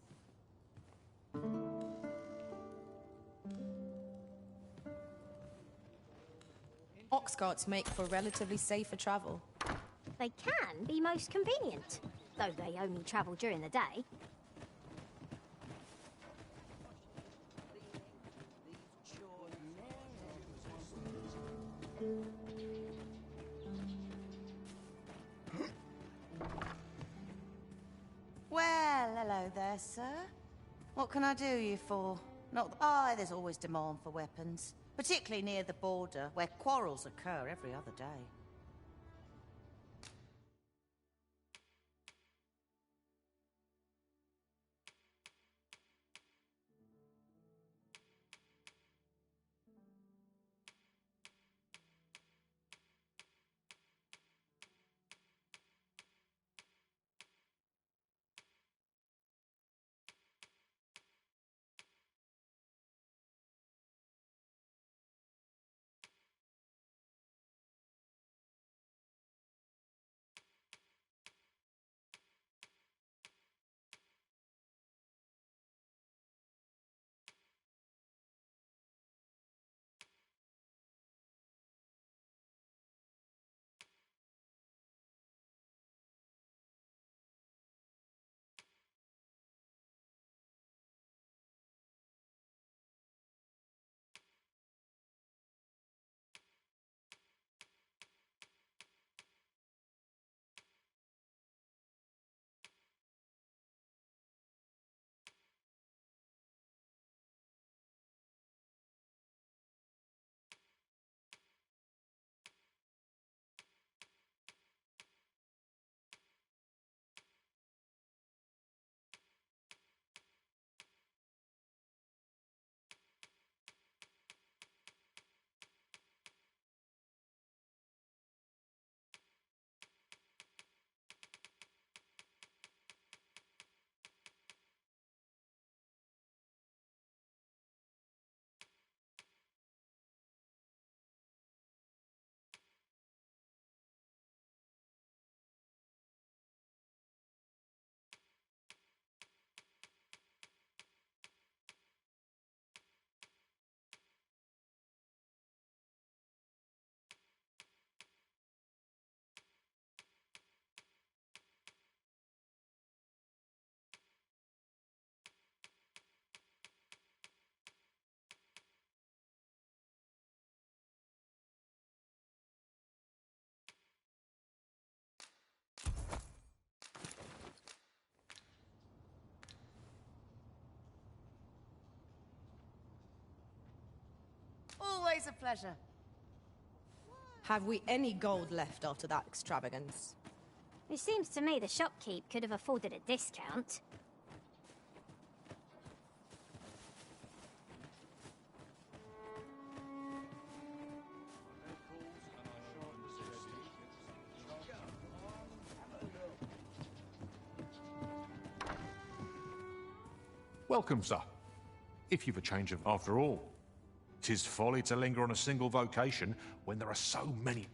Ox carts make for relatively safer travel. They can be most convenient, though they only travel during the day. Well, hello there, sir. What can I do you for? Not... Oh, there's always demand for weapons. Particularly near the border, where quarrels occur every other day. pleasure. Have we any gold left after that extravagance? It seems to me the shopkeep could have afforded a discount. Welcome, sir. If you've a change of... After all, 'tis folly to linger on a single vocation when there are so many...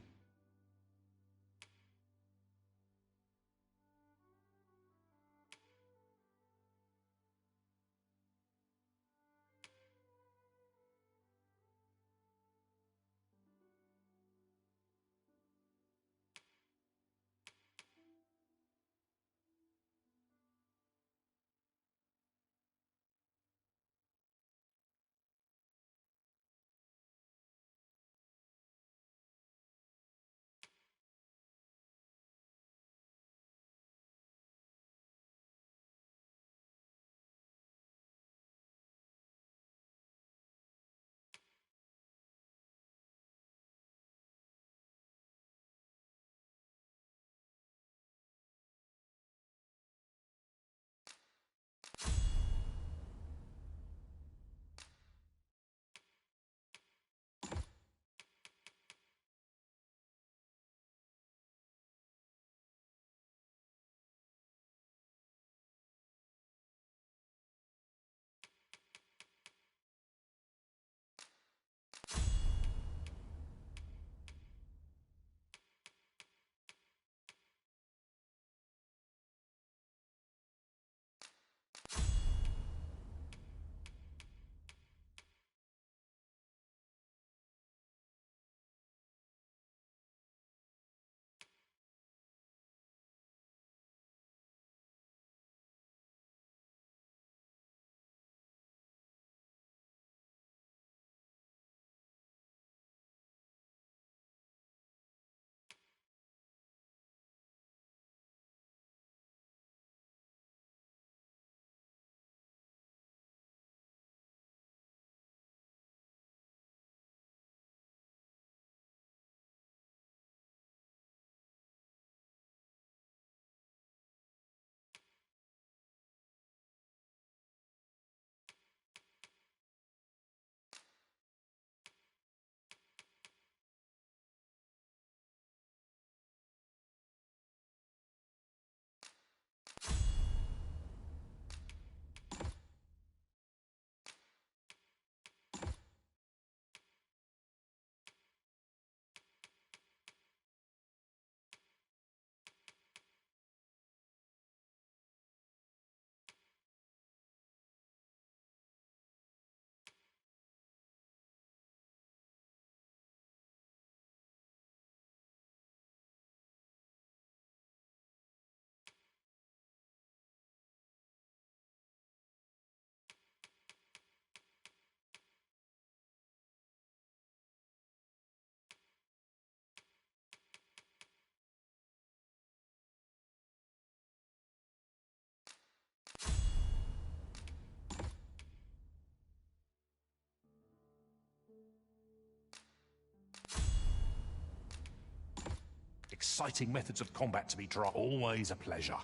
Exciting methods of combat to be tried. Always a pleasure.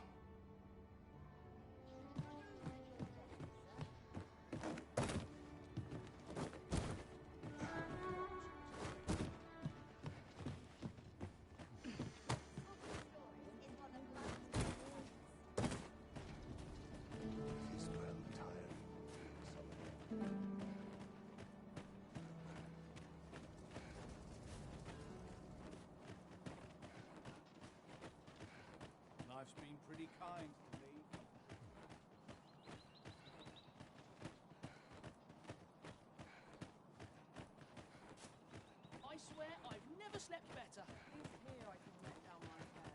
Life's been pretty kind to me. I swear I've never slept better. It's here I can let down my hair.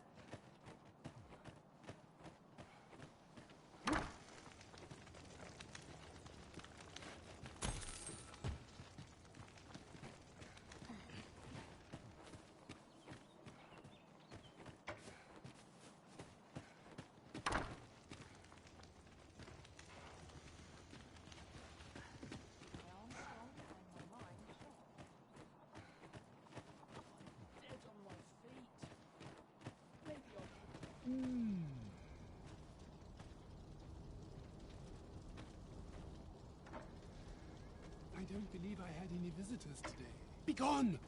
don't believe I had any visitors today. Begone!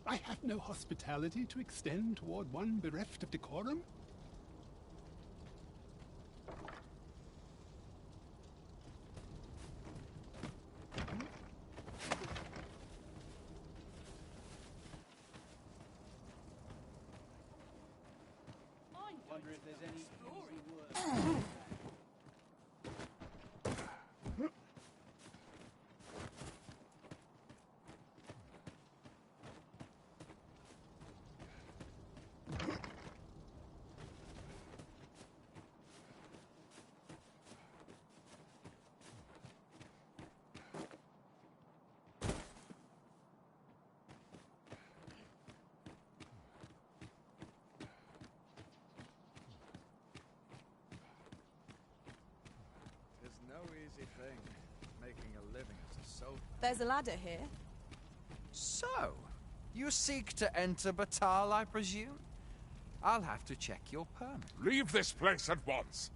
I have no hospitality to extend toward one bereft of decorum. Wonder if there's any easy work. No easy thing, making a living as a soldier. There's a ladder here. So, you seek to enter Batal, I presume? I'll have to check your permit. Leave this place at once.